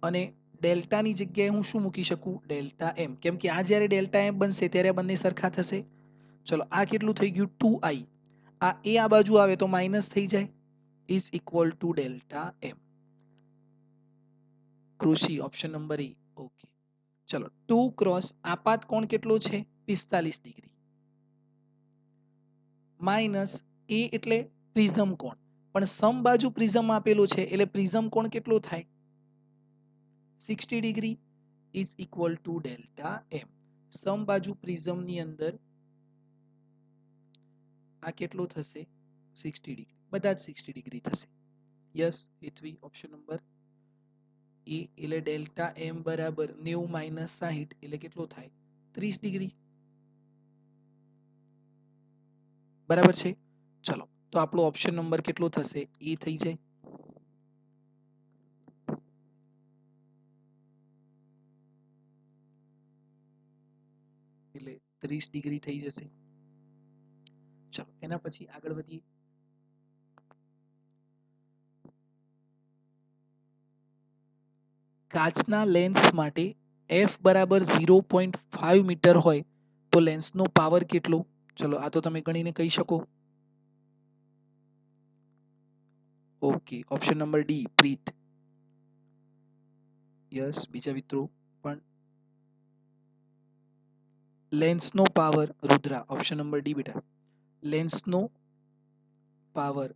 Speaker 1: અને ડેલ્ટાની જગ્યાએ હું શું મૂકી શકું ડેલ્ટા M કેમ કે આ જ્યારે ડેલ્ટા M બનશે ત્યારે બંને સરખા થશે ચલો આ કેટલું થઈ ગયું 2I આ A આ બાજુ આવે તો માઇનસ થઈ જાય is equal to delta M કૃષિ ઓપ્શન નંબર A ઓકે ચલો 2 ક્રોસ આપાત કોણ કેટલો છે 45 ડિગ્રી માઇનસ A એટલે પ્રિઝમ કોણ પણ સમબાજુ પ્રિઝમ આપેલો છે એટલે પ્રિઝમ કોણ કેટલો થાય 60 degree is equal to delta M સમબાજુ પ્રિઝમની અંદર આ કેટલો થશે 60 ડિગ્રી બધા જ 60 ડિગ્રી થશે યસ હેતવી ઓપ્શન નંબર એ એટલે ડેલ્ટા M બરાબર 90 માઇનસ 60 એટલે કેટલો થાય 30 ડિગ્રી બરાબર છે ચલો તો આપણો ઓપ્શન નંબર કેટલો થશે એ થઈ જાય એટલે 30 ડિગ્રી થઈ જશે ચલો એના પછી આગળ વધીએ કાચના લેન્સ માટે f બરાબર 0.5 મીટર હોય તો લેન્સનો પાવર કેટલો ચલો આ તો તમે ગણીને કહી શકો okay option number D Preet yes બીજા મિત્રો પણ લેન્સનો power Rudra option number D બેટા લેન્સનો power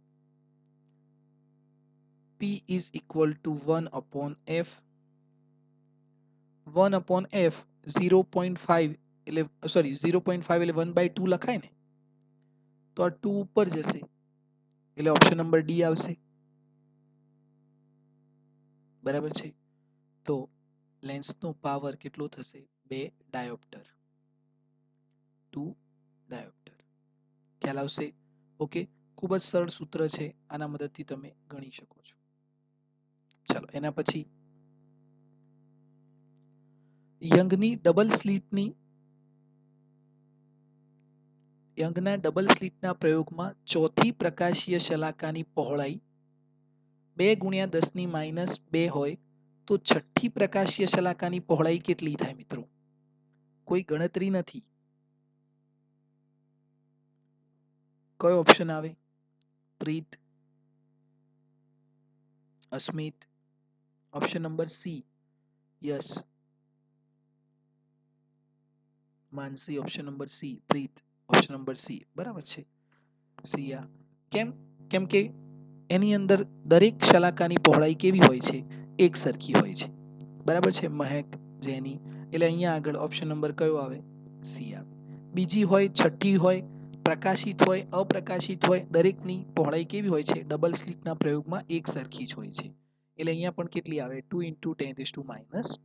Speaker 1: P is equal to 1 upon F 1 upon F 0.5 એટલે સોરી 0.5 એટલે 1/2 લખાય ને તો આ 2 ઉપર જશે એટલે ઓપ્શન નંબર ડી આવશે બરાબર છે તો લેન્સનો પાવર કેટલો થશે 2 ડાયોપ્ટર, 2 ડાયોપ્ટર. ખ્યાલ આવશે? ઓકે, ખૂબ જ સરળ સૂત્ર છે, આના મદદથી તમે ગણી શકો છો. ચાલો એના પછી યંગના ડબલ સ્લિટના પ્રયોગમાં ચોથી પ્રકાશીય શલાકાની પહોળાઈ 2 ગુણ્યા 10⁻2 હોય તો છઠ્ઠી પ્રકાશીય શલાકાની પહોળાઈ કેટલી થાય મિત્રો? કોઈ ગણતરી નથી. કયો ઓપ્શન આવે? પ્રીત, અસ્મિત, ઓપ્શન નંબર સી યસ, માનસી, ઓપ્શન નંબર સી પ્રીત, ઓપ્શન નંબર સી બરાબર છે. સિયા, કેમ? કેમ કે એની અંદર દરેક શલાકાની પહોળાઈ કેવી હોય છે? એક સરખી હોય છે. બરાબર છે મહેક, જેની, એટલે અહીંયા આગળ ઓપ્શન નંબર કયો આવે? સી આવે. બીજી હોય, છઠ્ઠી હોય, પ્રકાશિત હોય, અપ્રકાશિત હોય, દરેકની પહોળાઈ કેવી હોય છે? ડબલ સ્લિટના પ્રયોગમાં એક સરખી જ હોય છે. એટલે અહીંયા પણ કેટલી આવે? 2 × 10⁻².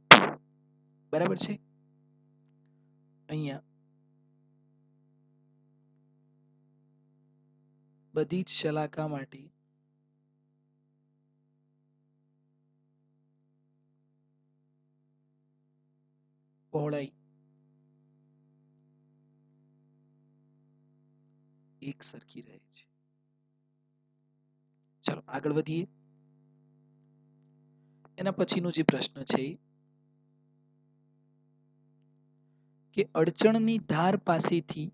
Speaker 1: બરાબર છે. અહીંયા બધી જ શલાકા માટે પહોળાઈ એક સરખી રહે છે. ચાલો આગળ વધીએ. એના પછીનો જે પ્રશ્ન છે કે અડચણની ધાર પાસેથી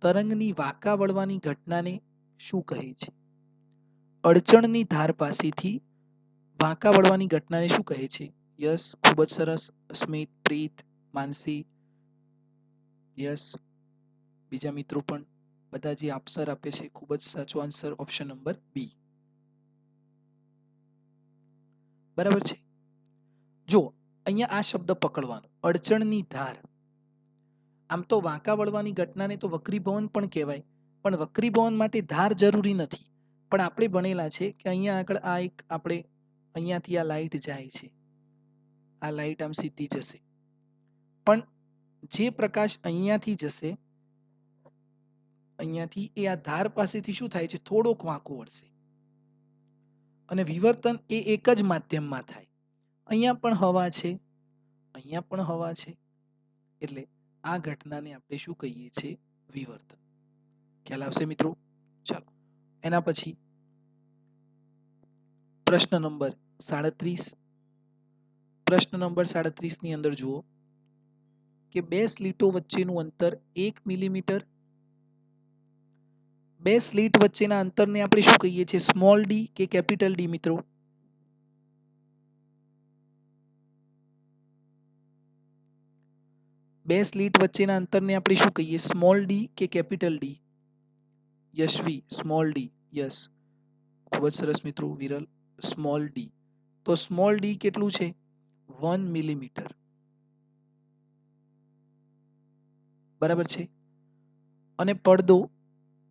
Speaker 1: તરંગની વાંકા વળવાની ઘટનાને શું કહે છે? અડચણની ધાર પાસેથી વાંકા વળવાની ઘટનાને શું કહે છે? યસ, ખૂબ જ સરસ. સ્મિત, પ્રીત, માનસી, યસ. બીજા મિત્રો પણ બધા જે આન્સર આપે છે ખૂબ જ સાચો આન્સર ઓપ્શન નંબર બી. બરાબર છે. જો અહીંયા આ શબ્દ પકડવાનો, અડચણની ધાર. આમ તો વાંકા વળવાની ઘટનાને તો વક્રીભવન પણ કહેવાય, પણ વક્રીભવન માટે ધાર જરૂરી નથી. પણ આપણે ભણેલા છે કે અહીંયા આગળ આ એક આપણે અહીંયાથી આ લાઈટ જાય છે, આ લાઈટ આમ સીધી જશે, પણ જે પ્રકાશ અહીંયાથી જશે, અહીંયાથી એ આ ધાર પાસેથી શું થાય છે? થોડોક વાંકો વળશે. અને વિવર્તન એ એક જ માધ્યમમાં થાય. અહીંયા પણ હવા છે, અહીંયા પણ હવા છે, એટલે આ ઘટનાને આપણે શું કહીએ છીએ? વિવર્તન. ખ્યાલ આવશે મિત્રો? ચાલો એના પછી પ્રશ્ન નંબર 37. પ્રશ્ન નંબર 37 ની અંદર જુઓ કે બે સ્લીટો વચ્ચેનું અંતર 1 મિલીમીટર. બે સ્લીટ વચ્ચેના અંતરને આપણે શું કહીએ છીએ? સ્મોલ ડી કે કેપિટલ ડી મિત્રો? બે સ્લીટ વચ્ચેના અંતરને આપણે શું કહીએ? સ્મોલ ડી કે capital D? Yashvi, small D. Yes, ખૂબ જ સરસ મિત્રો. Viral, small D. તો સ્મોલ ડી કેટલું છે? 1 મિલીમીટર. બરાબર છે. અને પડદો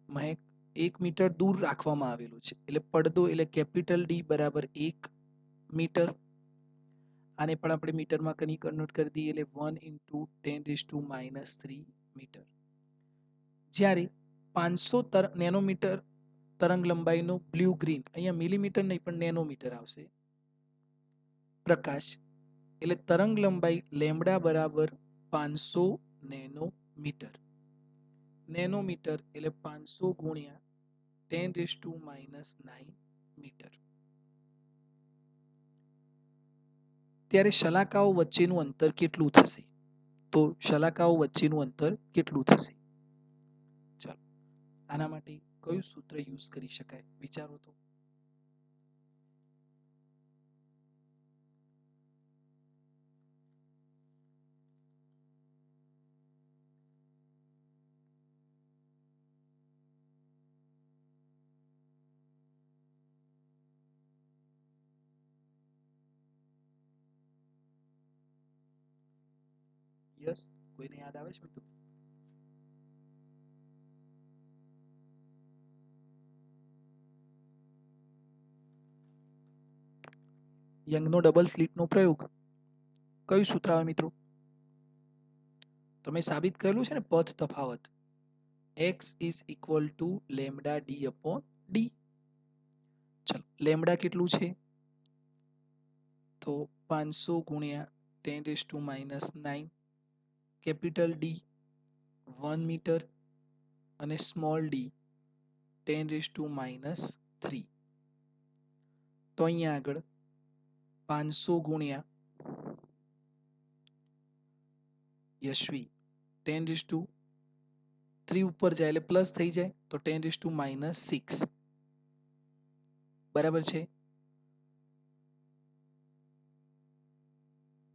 Speaker 1: મહેક 1 મીટર દૂર રાખવામાં આવેલો છે, એટલે પડદો એટલે કેપિટલ ડી બરાબર 1 મીટર. આને પણ આપણે મીટરમાં કન્વર્ટ કરી દઈએ એટલે 1 × 10⁻³ મીટર. જ્યારે 500 નેનોમીટર તરંગ લંબાઈનો બ્લુ ગ્રીન, અહીંયા મિલીમીટર નહીં પણ નેનોમીટર આવશે, પ્રકાશ, એટલે તરંગ લંબાઈ લેમ્બડા બરાબર 500 નેનોમીટર. નેનોમીટર એટલે 500 ગુણ્યા 10⁻⁹ મીટર. ત્યારે શલાકાઓ વચ્ચેનું અંતર કેટલું થશે? તો શલાકાઓ વચ્ચેનું અંતર કેટલું થશે? ચાલો આના માટે કયું સૂત્ર યુઝ કરી શકાય? વિચારો તો. યસ, કોઈને યાદ આવે છે મિત્રો? યંગનો ડબલ સ્લિટનો પ્રયોગ, કયું સૂત્ર આવે મિત્રો? તમે સાબિત કરેલું છે ને પથ તફાવત, x is equal two lambda D upon D. ચલો લેમ્ડા કેટલું છે? તો 500 ગુણ્યા 10⁻⁹, કેપિટલ ડી 1 મીટર અને સ્મોલ ડી 10⁻⁻3. તો અહીંયા આગળ 500 ગુણ્યા યશવી 10⁻³ ઉપર જાય એટલે પ્લસ થઈ જાય તો 10⁻⁻6 બરાબર છે.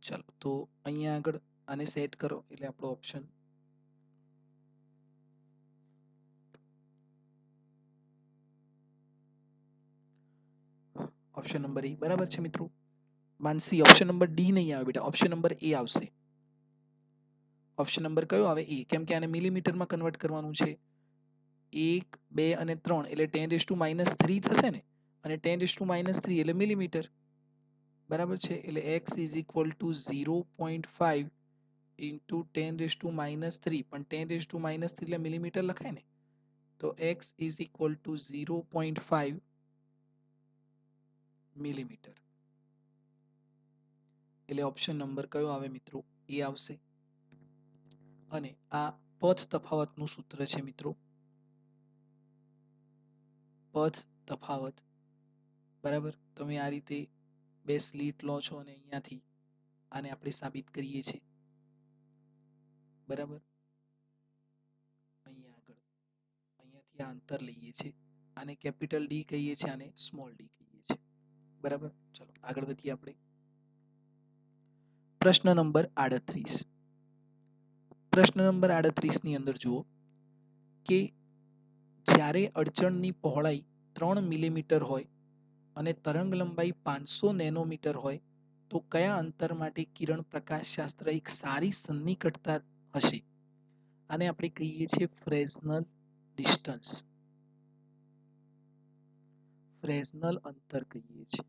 Speaker 1: ચલો તો અહીંયા આગળ આને સેટ કરો એટલે આપણો ઓપ્શન ઓપ્શન નંબર એ બરાબર છે મિત્રો. માનસી ઓપ્શન નંબર ડી નહીં આવે બેટા, ઓપ્શન નંબર એ આવશે. ઓપ્શન નંબર કયો આવે? એ, કેમ કે આને મિલીમીટરમાં કન્વર્ટ કરવાનું છે. 1, 2 અને 3 એટલે 10⁻³ થશે ને, અને 10⁻³ એટલે મિલીમીટર બરાબર છે. એટલે x is equal two 0.5 into 10⁻³ પણ 10⁻³ એટલે મિલીમીટર લખાય ને, તો x is equal two 0.5 millimetre. એટલે ઓપ્શન નંબર કયો આવે મિત્રો? એ આવશે. અને આ પથ તફાવતનું સૂત્ર છે મિત્રો, પથ તફાવત બરાબર. તમે આ રીતે બે સ્લીટ લો છો અને અહીંયાથી આને આપણે સાબિત કરીએ છીએ બરાબર. અહીંયા આગળ અહીંયાથી આ અંતર લઈએ છીએ, આને કેપિટલ ડી કહીએ છીએ, આને સ્મોલ ડી કહીએ છીએ બરાબર. ચલો આગળ વધીએ આપણે. પ્રશ્ન નંબર 38. પ્રશ્ન નંબર 38 ની અંદર જુઓ કે જ્યારે અડચણની પહોળાઈ 3 મિલીમીટર હોય અને તરંગ લંબાઈ 500 નેનોમીટર હોય તો કયા અંતર માટે કિરણ પ્રકાશશાસ્ત્ર એક સારી સન્નિકટતા હશે? આને આપણે કહીએ છીએ ફ્રેસ્નલ ડિસ્ટન્સ, ફ્રેસ્નલ અંતર કહીએ છીએ.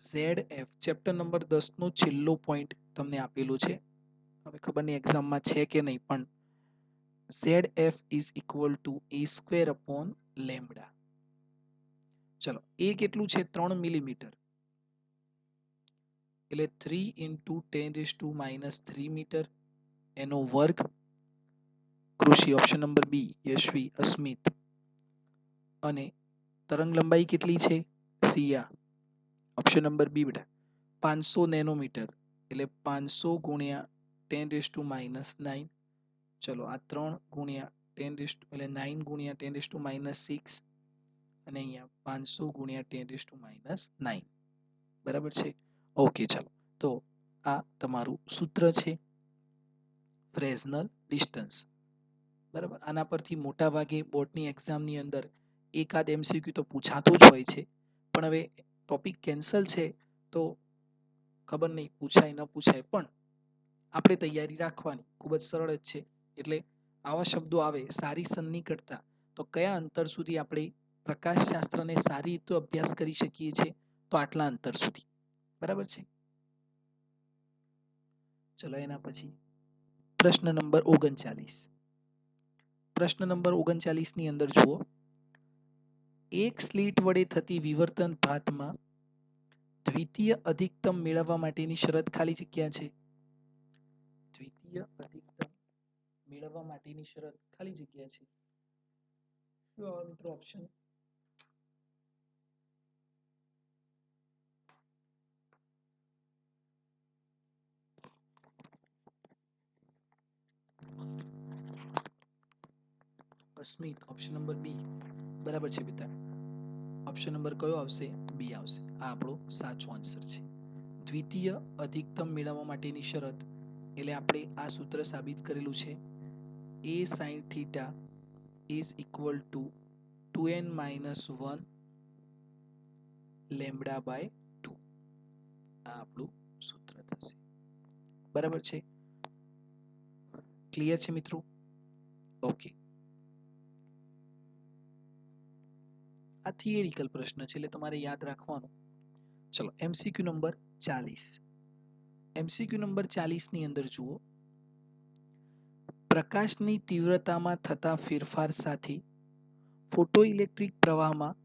Speaker 1: ZF ચેપ્ટર નંબર 10 નો છેલ્લો પોઈન્ટ તમને આપેલો છે, હવે ખબર નહીં એક્ઝામમાં છે કે નહીં, પણ ZF is equal two a² upon lambda. ચલો એ કેટલું છે? 3 મિલીમીટર એટલે 3 ઇન્ટુ 10⁻³ મીટર એનો વર્ગ. કૃષિ ઓપ્શન નંબર બી, યશવી, અસ્મિત. અને તરંગ લંબાઈ કેટલી છે? સિયા ઓપ્શન નંબર બી બેટા 500 નેનોમીટર એટલે 500 ગુણ્યા 10⁻⁹. ચલો આ 3 ગુણ્યા 10 એટલે 9 ગુણ્યા 10⁻⁶ અને અહીંયા 500 ગુણ્યા 10⁻⁹ બરાબર છે. ઓકે ચાલો તો આ તમારું સૂત્ર છે ફ્રેસ્નલ ડિસ્ટન્સ બરાબર. આના પરથી મોટા ભાગે બોર્ડની એક્ઝામની અંદર એકાદ MCQ તો પૂછાતું જ હોય છે, પણ હવે ટોપિક કેન્સલ છે તો ખબર નહીં પૂછાય ન પૂછાય, પણ આપણે તૈયારી રાખવાની, ખૂબ જ સરળ જ છે. એટલે આવા શબ્દો આવે સારી સન્નિકટતા, તો કયા અંતર સુધી આપણે પ્રકાશશાસ્ત્રને સારી રીતે અભ્યાસ કરી શકીએ છીએ? તો આટલા અંતર સુધી બરાબર છે. ચલો એના પછી પ્રશ્ન નંબર 39. પ્રશ્ન નંબર 39 ની અંદર જુઓ, એક સ્લીટ વડે થતી વિવર્તન ભાતમાં દ્વિતીય અધિકતમ મેળવવા માટેની શરત ખાલી જગ્યા છે. દ્વિતીય અધિકતમ મેળવવા માટેની શરત ખાલી જગ્યા છે. શું આવે મિત્રો ઓપ્શન? અસ્મિત ઓપ્શન નંબર બી બરાબર છે બેટા. ઓપ્શન નંબર કયો આવશે? બી આવશે. આ આપણો સાચો આન્સર છે. દ્વિતીય અધિકતમ મેળવવા માટેની શરત એટલે આપણે આ સૂત્ર સાબિત કરેલું છે, a sin theta is equal to 2n-1 lambda by 2. આ આપણું સૂત્ર થશે બરાબર છે. ક્લિયર છે મિત્રો? ઓકે. આ થિયરિકલ પ્રશ્ન છે એટલે તમારે યાદ રાખવાનું. ચલો MCQ નંબર 40. MCQ નંબર 40 ની અંદર જુઓ પ્રકાશની તીવ્રતામાં થતા ફેરફાર સાથે ફોટોઇલેક્ટ્રિક પ્રવાહમાં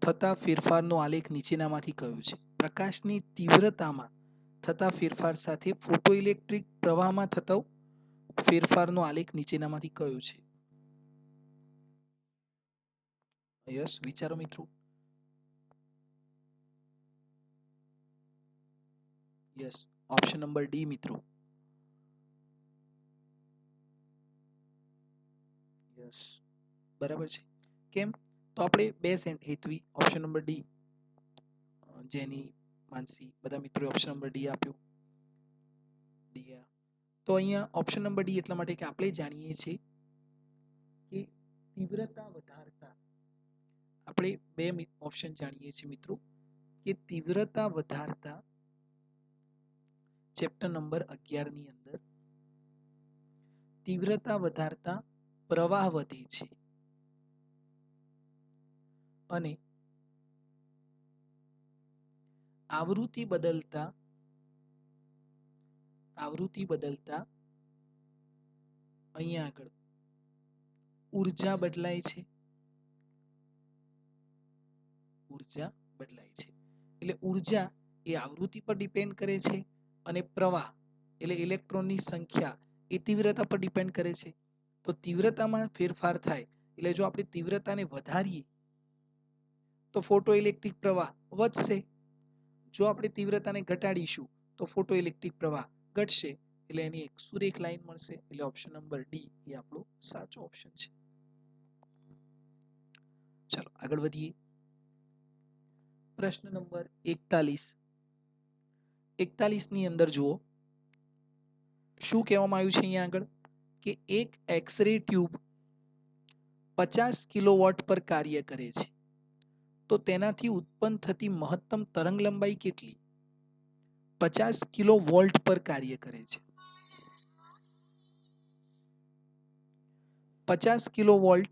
Speaker 1: થતા ફેરફારનો આલેખ નીચેનામાંથી કયો છે? પ્રકાશની તીવ્રતામાં થતા ફેરફાર સાથે ફોટોઇલેક્ટ્રિક પ્રવાહમાં થતો ફેરફારનો આલેખ નીચેનામાંથી કયો છે? યસ, વિચારો મિત્રો. યસ, ઓપ્શન નંબર ડી મિત્રો. યસ, બરાબર છે. કેમ? તો આપણે બે સેન્ટ હેતવી ઓપ્શન નંબર ડી, જેની માનસી બધા મિત્રોએ ઓપ્શન નંબર ડી આપ્યો. તો અહીંયા ઓપ્શન નંબર ડી એટલા માટે કે આપણે જાણીએ છીએ કે તીવ્રતા વધારતા આપણે બે ઓપ્શન જાણીએ છીએ મિત્રો કે તીવ્રતા વધારતા ચેપ્ટર નંબર 11 ની અંદર તીવ્રતા વધારતા પ્રવાહ વધે છે અને આવૃત્તિ બદલતા અહીંયા આગળ ઉર્જા બદલાય છે. એટલે ઉર્જા એ આવૃત્તિ પર ડિપેન્ડ કરે છે અને પ્રવાહ એટલે ઇલેક્ટ્રોનની સંખ્યા એ તીવ્રતા પર ડિપેન્ડ કરે છે. તો તીવ્રતામાં ફેરફાર થાય એટલે જો આપણે તીવ્રતાને વધારીએ તો ફોટોઇલેક્ટ્રિક પ્રવાહ વધશે. જો આપણે તીવ્રતાને ઘટાડીશું તો ફોટોઇલેક્ટ્રિક પ્રવાહ ઘટશે. એટલે એની એક સુરેખ લાઈન મળશે. એટલે ઓપ્શન નંબર ડી એ આપણો સાચો ઓપ્શન છે. ચાલો આગળ વધીએ. પ્રશ્ન નંબર 41 ની અંદર જુઓ શું કહેવામાં આવ્યું છે અહીંયા આગળ કે એક એક્સ-રે ટ્યુબ 50 કિલોવોટ પર કાર્ય કરે છે તો તેનાથી ઉત્પન્ન થતી મહત્તમ તરંગલંબાઈ કેટલી? 50 કિલોવોલ્ટ પર કાર્ય કરે છે. 50 કિલોવોલ્ટ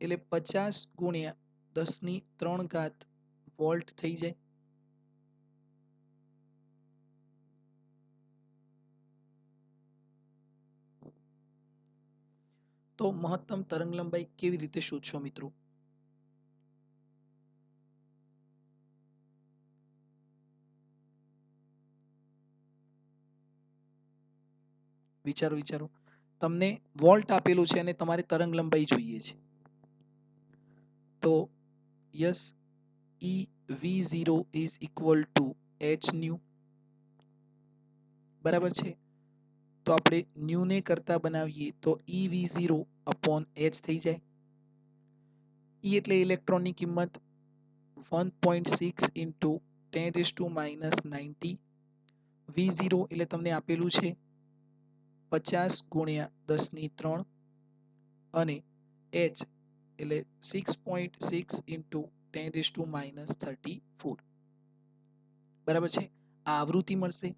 Speaker 1: એટલે 50 ગુણ્યા 10⁻³ વોલ્ટ થઈ જાય. તો મહત્તમ તરંગલંબાઈ કેવી રીતે શોધશો મિત્રો? વિચારો. તમને વોલ્ટ આપેલું છે અને તમારે તરંગલંબાઈ જોઈએ છે. તો yes, EV0 is equal to hν. બરાબર છે. તો આપણે ન્યુ ને કરતા બનાવીએ તો EV0 upon h થઈ જાય. E એટલે ઇલેક્ટ્રોનની કિંમત 1.6 into 10⁻90. V0 એટલે તમને આપેલું છે 50 ગુણ્યા 10⁻³ અને h એટલે 6.6 into 10⁻34. બરાબર છે. આ આવૃત્તિ મળશે.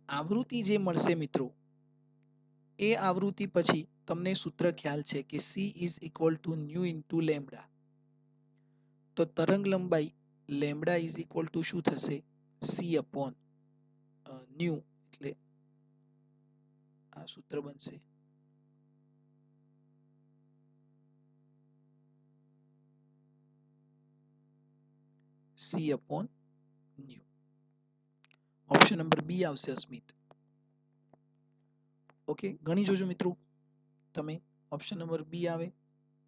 Speaker 1: આવૃત્તિ જે મળશે મિત્રો એ આવૃત્તિ પછી તમને સૂત્ર ખ્યાલ છે કે C is equal to nu into lambda. તો તરંગલંબાઈ લેમ્બડા is equal to શું થશે? C upon nu. એટલે આ સૂત્ર બનશે. C upon nu. Option number B આવશે અસ્મિત. ઓકે, ગણી જોજો મિત્રો. તમે ઓપ્શન નંબર બી આવે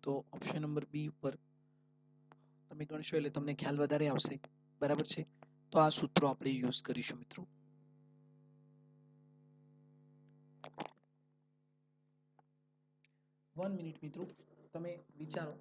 Speaker 1: તો ઓપ્શન નંબર બી ઉપર તમે ગણશો એટલે તમને ખ્યાલ વધારે આવશે. બરાબર છે. તો આ સૂત્રો આપણે યુઝ કરીશું મિત્રો. વન મિનિટ મિત્રો, તમે વિચારો.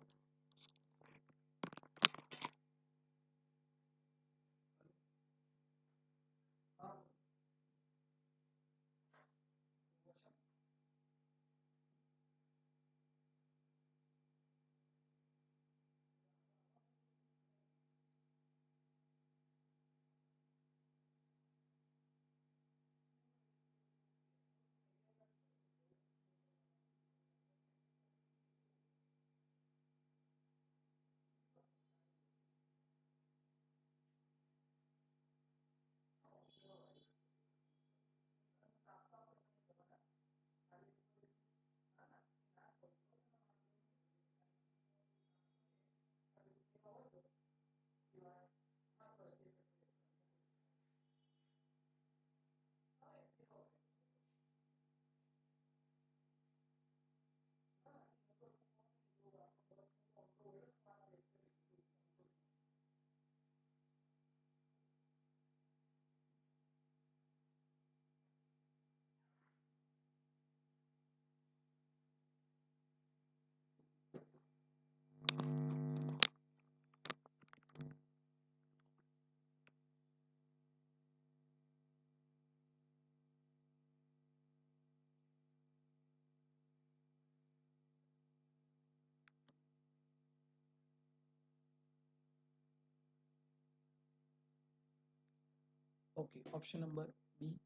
Speaker 1: Okay, option number B.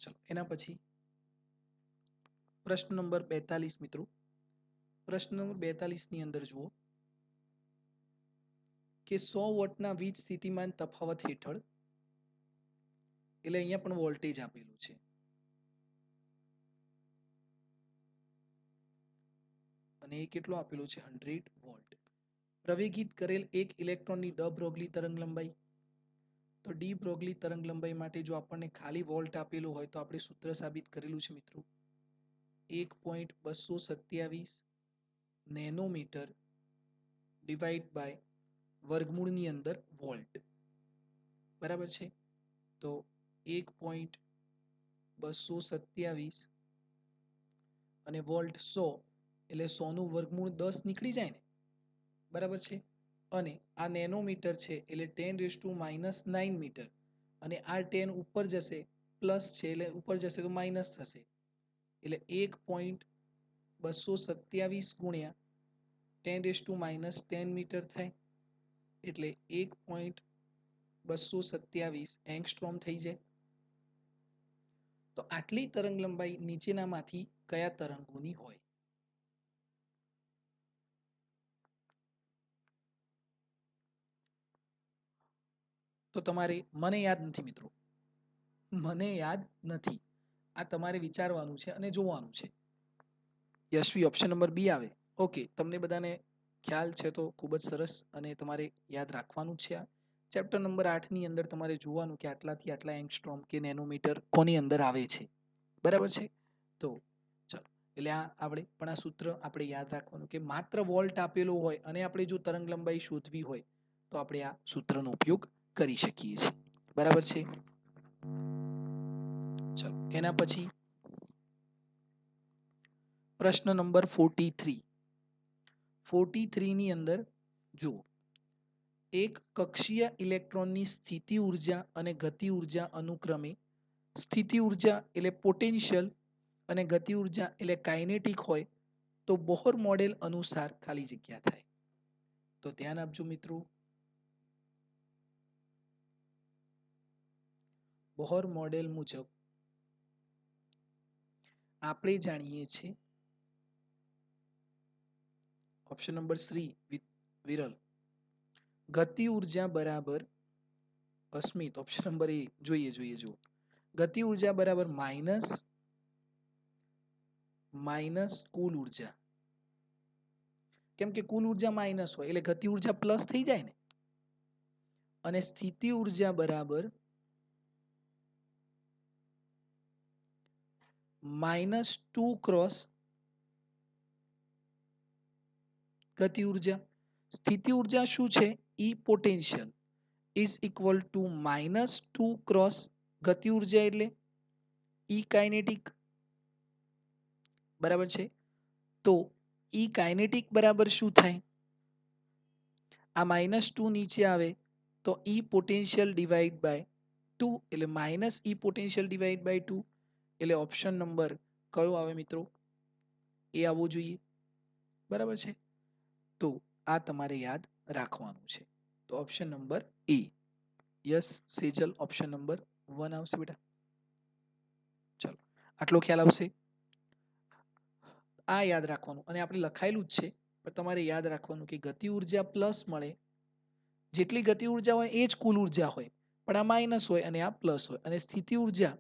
Speaker 1: ચલો એના પછી પ્રશ્ન નંબર 42 મિત્રો. પ્રશ્ન નંબર 42 ની અંદર જુઓ કે 100 વોટના વીજ સ્થિતિમાન તફાવત હેઠળ, એટલે અહીંયા પણ વોલ્ટેજ આપેલું છે, અને એ કેટલો આપેલો છે 100 વોલ્ટ. પ્રવેગિત કરેલ એક ઇલેક્ટ્રોનની દ બ્રોગલી તરંગ લંબાઈ. તો ડી બ્રોગલી તરંગ લંબાઈ માટે જો આપણને ખાલી વોલ્ટ આપેલું હોય તો આપણે સૂત્ર સાબિત કરેલું છે મિત્રો, 1.227 નેનોમીટર ડિવાઈડ બાય વર્ગમૂળની અંદર વોલ્ટ. બરાબર છે. તો 1.227 અને વોલ્ટ 100 એટલે 100 નું વર્ગમૂળ 10 નીકળી જાય ને. બરાબર છે. અને આ નેનોમીટર છે એટલે 10⁻⁹ મીટર, અને આ 10 ઉપર જશે પ્લસ છે એટલે ઉપર જશે તો માઇનસ થશે, એટલે 1.227 ગુણ્યા 10⁻⁻10 મીટર થાય, એટલે 1.227 એંગસ્ટ્રોમ થઈ જાય. તો આટલી તરંગ લંબાઈ નીચેનામાંથી કયા તરંગોની હોય? તો તમારે, મને યાદ નથી મિત્રો, મને યાદ નથી, આ તમારે વિચારવાનું છે અને જોવાનું છે. યશવી ઓપ્શન નંબર બી આવે. ઓકે, તમને બધાને ખ્યાલ છે તો ખૂબ જ સરસ, અને તમારે યાદ રાખવાનું છે. આ ચેપ્ટર નંબર 8 ની અંદર તમારે જોવાનું કે આટલાથી આટલા એંગસ્ટ્રોમ કે નેનોમીટર કોની અંદર આવે છે. બરાબર છે. તો ચલો, એટલે આ આપણે પણ આ સૂત્ર આપણે યાદ રાખવાનું કે માત્ર વોલ્ટ આપેલો હોય અને આપણે જો તરંગ લંબાઈ શોધવી હોય તો આપણે આ સૂત્રનો ઉપયોગ કરી શકીએ છીએ. બરાબર છે. ચલો એના પછી પ્રશ્ન નંબર 43 ની અંદર જુઓ, એક કક્ષીય ઇલેક્ટ્રોનની સ્થિતિ ઉર્જા અને ગતિ ઉર્જા અનુક્રમે, સ્થિતિ ઉર્જા એટલે પોટેન્શિયલ અને ગતિ ઉર્જા એટલે કાઇનેટિક હોય તો બોહર મોડેલ અનુસાર ખાલી જગ્યા થાય. તો ધ્યાન આપજો મિત્રો, બોહર મોડેલ મુજબ આપણે જાણીએ છીએ, ઓપ્શન નંબર સી વિરલ, ગતિ ઉર્જા બરાબર અસ્મિત. ઓપ્શન નંબર એ જોઈએ જુઓ, ગતિ ઉર્જા બરાબર માઇનસ કુલ ઉર્જા. કેમ કે કુલ ઉર્જા માઇનસ હોય એટલે ગતિ ઉર્જા પ્લસ થઈ જાય ને. અને સ્થિતિ ઉર્જા બરાબર -2 ક્રોસ ગતિ ઉર્જા. સ્થિતિ ઉર્જા શું છે? E potential is equal to -2 cross ગતિ ઉર્જા એટલે ઈ કાઇનેટિક. બરાબર છે. તો ઈ કાઇનેટિક બરાબર શું થાય? આ -2 નીચે આવે તો ઈ પોટેન્શિયલ ડિવાઈડ બાય 2, એટલે minus E potential divide by 2, એટલે ઓપ્શન નંબર કયો આવે મિત્રો? એ આવવો જોઈએ. બરાબર છે. તો આ તમારે યાદ રાખવાનું છે. તો ઓપ્શન નંબર એ. યસ સેજલ, ઓપ્શન નંબર 1 આવશે બેટા. ચલો આટલો ખ્યાલ આવશે. આ યાદ રાખવાનું, અને આપણે લખાયેલું જ છે પણ તમારે યાદ રાખવાનું કે ગતિ ઉર્જા પ્લસ મળે, જેટલી ગતિ ઉર્જા હોય એ જ કુલ ઉર્જા હોય, પણ આ માઇનસ હોય અને આ પ્લસ હોય, અને સ્થિતિ ઉર્જા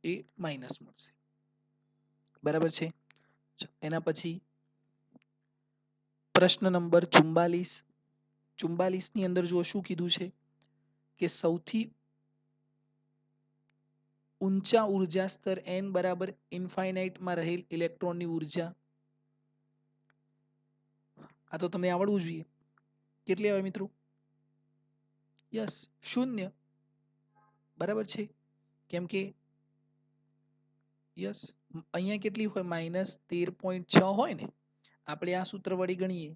Speaker 1: એ માઇનસ મળશે. બરાબર છે. એના પછી પ્રશ્ન નંબર 44 ની અંદર જો શું કીધું છે કે સૌથી ઊંચા ઉર્જા સ્તર n બરાબર ઇન્ફાઇનાઇટમાં રહેલ ઇલેક્ટ્રોનની ઉર્જા. આ તો તમને આવડવું જોઈએ. કેટલી આવે મિત્રો? યસ, 0. બરાબર છે. કેમ કે યસ અહીંયા કેટલી હોય? -13.6 હોય ને. આપણે આ સૂત્ર વળી ગણીએ,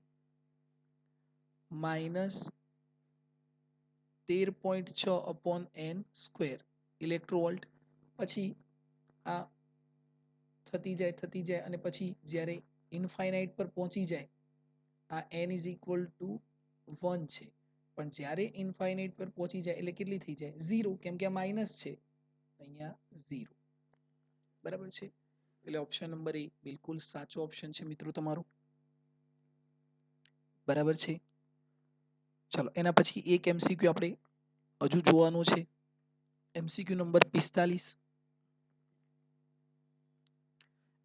Speaker 1: -13.6 અપોન n સ્ક્વેર ઇલેક્ટ્રોવોલ્ટ. પછી આ થતી જાય અને પછી જ્યારે ઇન્ફાઇનાઇટ પર પહોંચી જાય, આ n ઇઝ ઇક્વલ ટુ 1 છે, પણ જ્યારે ઇન્ફાઇનાઇટ પર પહોંચી જાય એટલે કેટલી થઈ જાય 0, કેમ કે આ માઇનસ છે, અહીંયા 0. બરાબર છે, એટલે ઓપ્શન નંબર એ બિલકુલ સાચો ઓપ્શન છે મિત્રો તમારો. બરાબર છે. ચલો એના પછી એક એમસીક્યુ આપણે હજુ જોવાનું છે. MCQ number 45.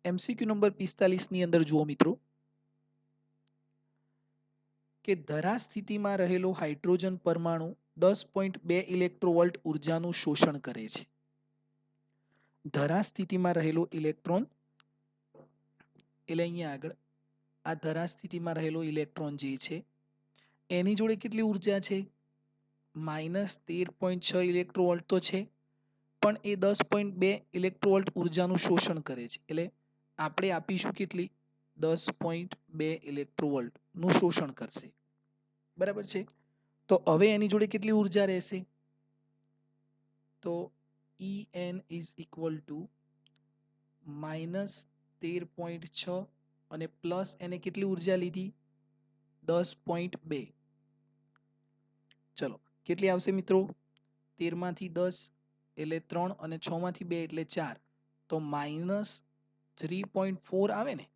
Speaker 1: એમસીક્યુ નંબર 45 ની અંદર જુઓ મિત્રો કે ધરા સ્થિતિમાં રહેલો હાઇડ્રોજન પરમાણુ 10.2 ઇલેક્ટ્રોવોલ્ટ ઉર્જાનું શોષણ કરે છે. ધરા સ્થિતિમાં રહેલો ઇલેક્ટ્રોન એટલે અહીંયા આગળ આ ધરા સ્થિતિમાં રહેલો ઇલેક્ટ્રોન જે છે એની જોડે કેટલી ઉર્જા છે? -13.6 ઇલેક્ટ્રોવોલ્ટ તો છે, પણ એ 10.2 ઇલેક્ટ્રોવોલ્ટ ઉર્જાનું શોષણ કરે છે. એટલે આપણે આપીશું કેટલી? 10.2 ઇલેક્ટ્રોવોલ્ટ નું શોષણ કરશે. બરાબર છે. તો હવે એની જોડે કેટલી ઉર્જા રહેશે? તો En is equal to -13.6 અને પ્લસ એને કેટલી ઉર્જા લીધી? 10.2. ચલો કેટલી આવશે મિત્રો? 13 માંથી 10 એટલે 3 અને 6 માંથી 2 એટલે 4, તો -3.4 આવે ને,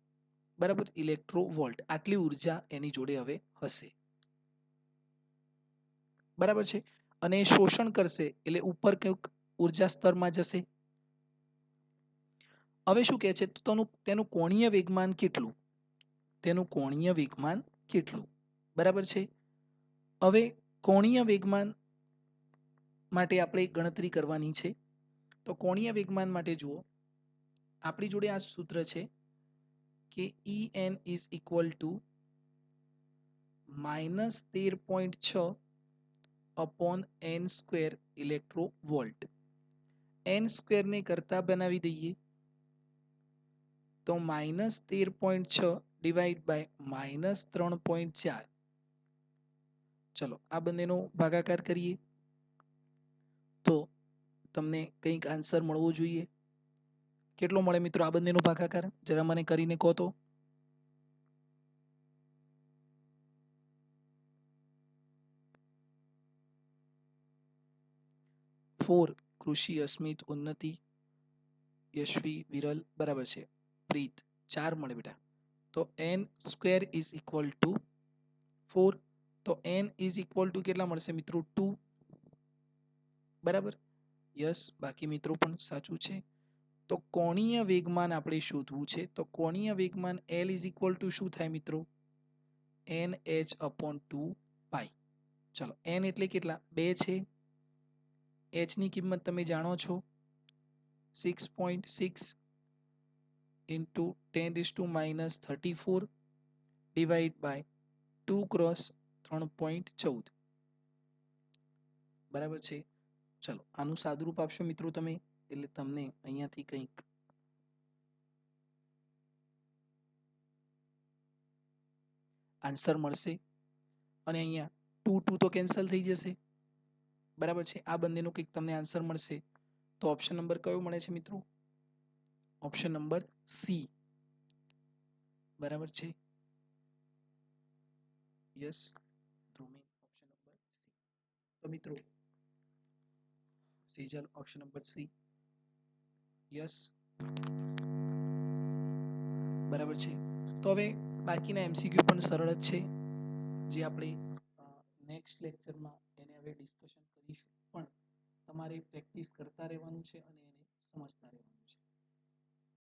Speaker 1: બરાબર, ઇલેક્ટ્રોવોલ્ટ. આટલી ઉર્જા એની જોડે હવે હશે. બરાબર છે. અને શોષણ કરશે એટલે ઉપર કઈક ઉર્જા સ્તરમાં જશે. હવે શું કહે છે? તેનું કોણીય વેગમાન કેટલું? તેનું કોણીય વેગમાન કેટલું? બરાબર છે. હવે કોણીય વેગમાન માટે આપણે ગણતરી કરવાની છે. તો કોણીય વેગમાન માટે જુઓ આપણી જોડે આ સૂત્ર છે કે En is equal to -13.6 upon n square electronvolt. n square ને કરતા બનાવી દઈએ તો -13.6 ડિવાઈડ બાય -3.4. ચલો આ બંનેનો ભાગાકાર કરીએ તો તમને કંઈક આન્સર મળવો જોઈએ. કેટલો મળે મિત્રો આ બંનેનો ભાગાકાર? જરા મને કરીને કહો તો. ફોર કૃષિ, અસ્મિત, ઉન્નતિ, યશવી, વિરલ, બરાબર છે, પ્રીત, 4 મળે બેટા. તો n square is equal two 4. તો n ઇઝ ઇક્વલ ટુ કેટલા મળશે મિત્રો? 2. બરાબર, યસ, બાકી મિત્રો પણ સાચું છે. તો કોણીય વેગમાન આપણે શોધવું છે. તો કોણીય વેગમાન L ઇઝ ઇક્વલ ટુ શું થાય મિત્રો? NH/2π. ચલો n એટલે કેટલા? 2 છે. h ની કિંમત તમે જાણો છો 6.6 ઇન્ટુ 10⁻⁻34 ડિવાઈડ બાય 2 ક્રોસ 3.14. બરાબર છે. ચલો આનું સાદુરૂપ આપશો મિત્રો તમે, એટલે તમને અહીંયાથી કંઈક આન્સર મળશે. અને અહીંયા 2 તો કેન્સલ થઈ જશે. બરાબર છે. આ બંનેનો કંઈક તમને આન્સર મળશે. તો ઓપ્શન નંબર કયો મળે છે મિત્રો? Option number C. બરાબર છે, યસ, ધ્રુમિન, ઓપ્શન નંબર સી. તો મિત્રો Sejal, option number C, yes, બરાબર છે. તો હવે બાકીના એમસીક્યુ પણ સરળ જ છે, જે આપણે નેક્સ્ટ લેક્ચરમાં એને હવે ડિસ્કશન કરીશું. પણ તમારે પ્રેક્ટિસ કરતા રહેવાનું છે અને એને સમજતા રહેવાનું છે.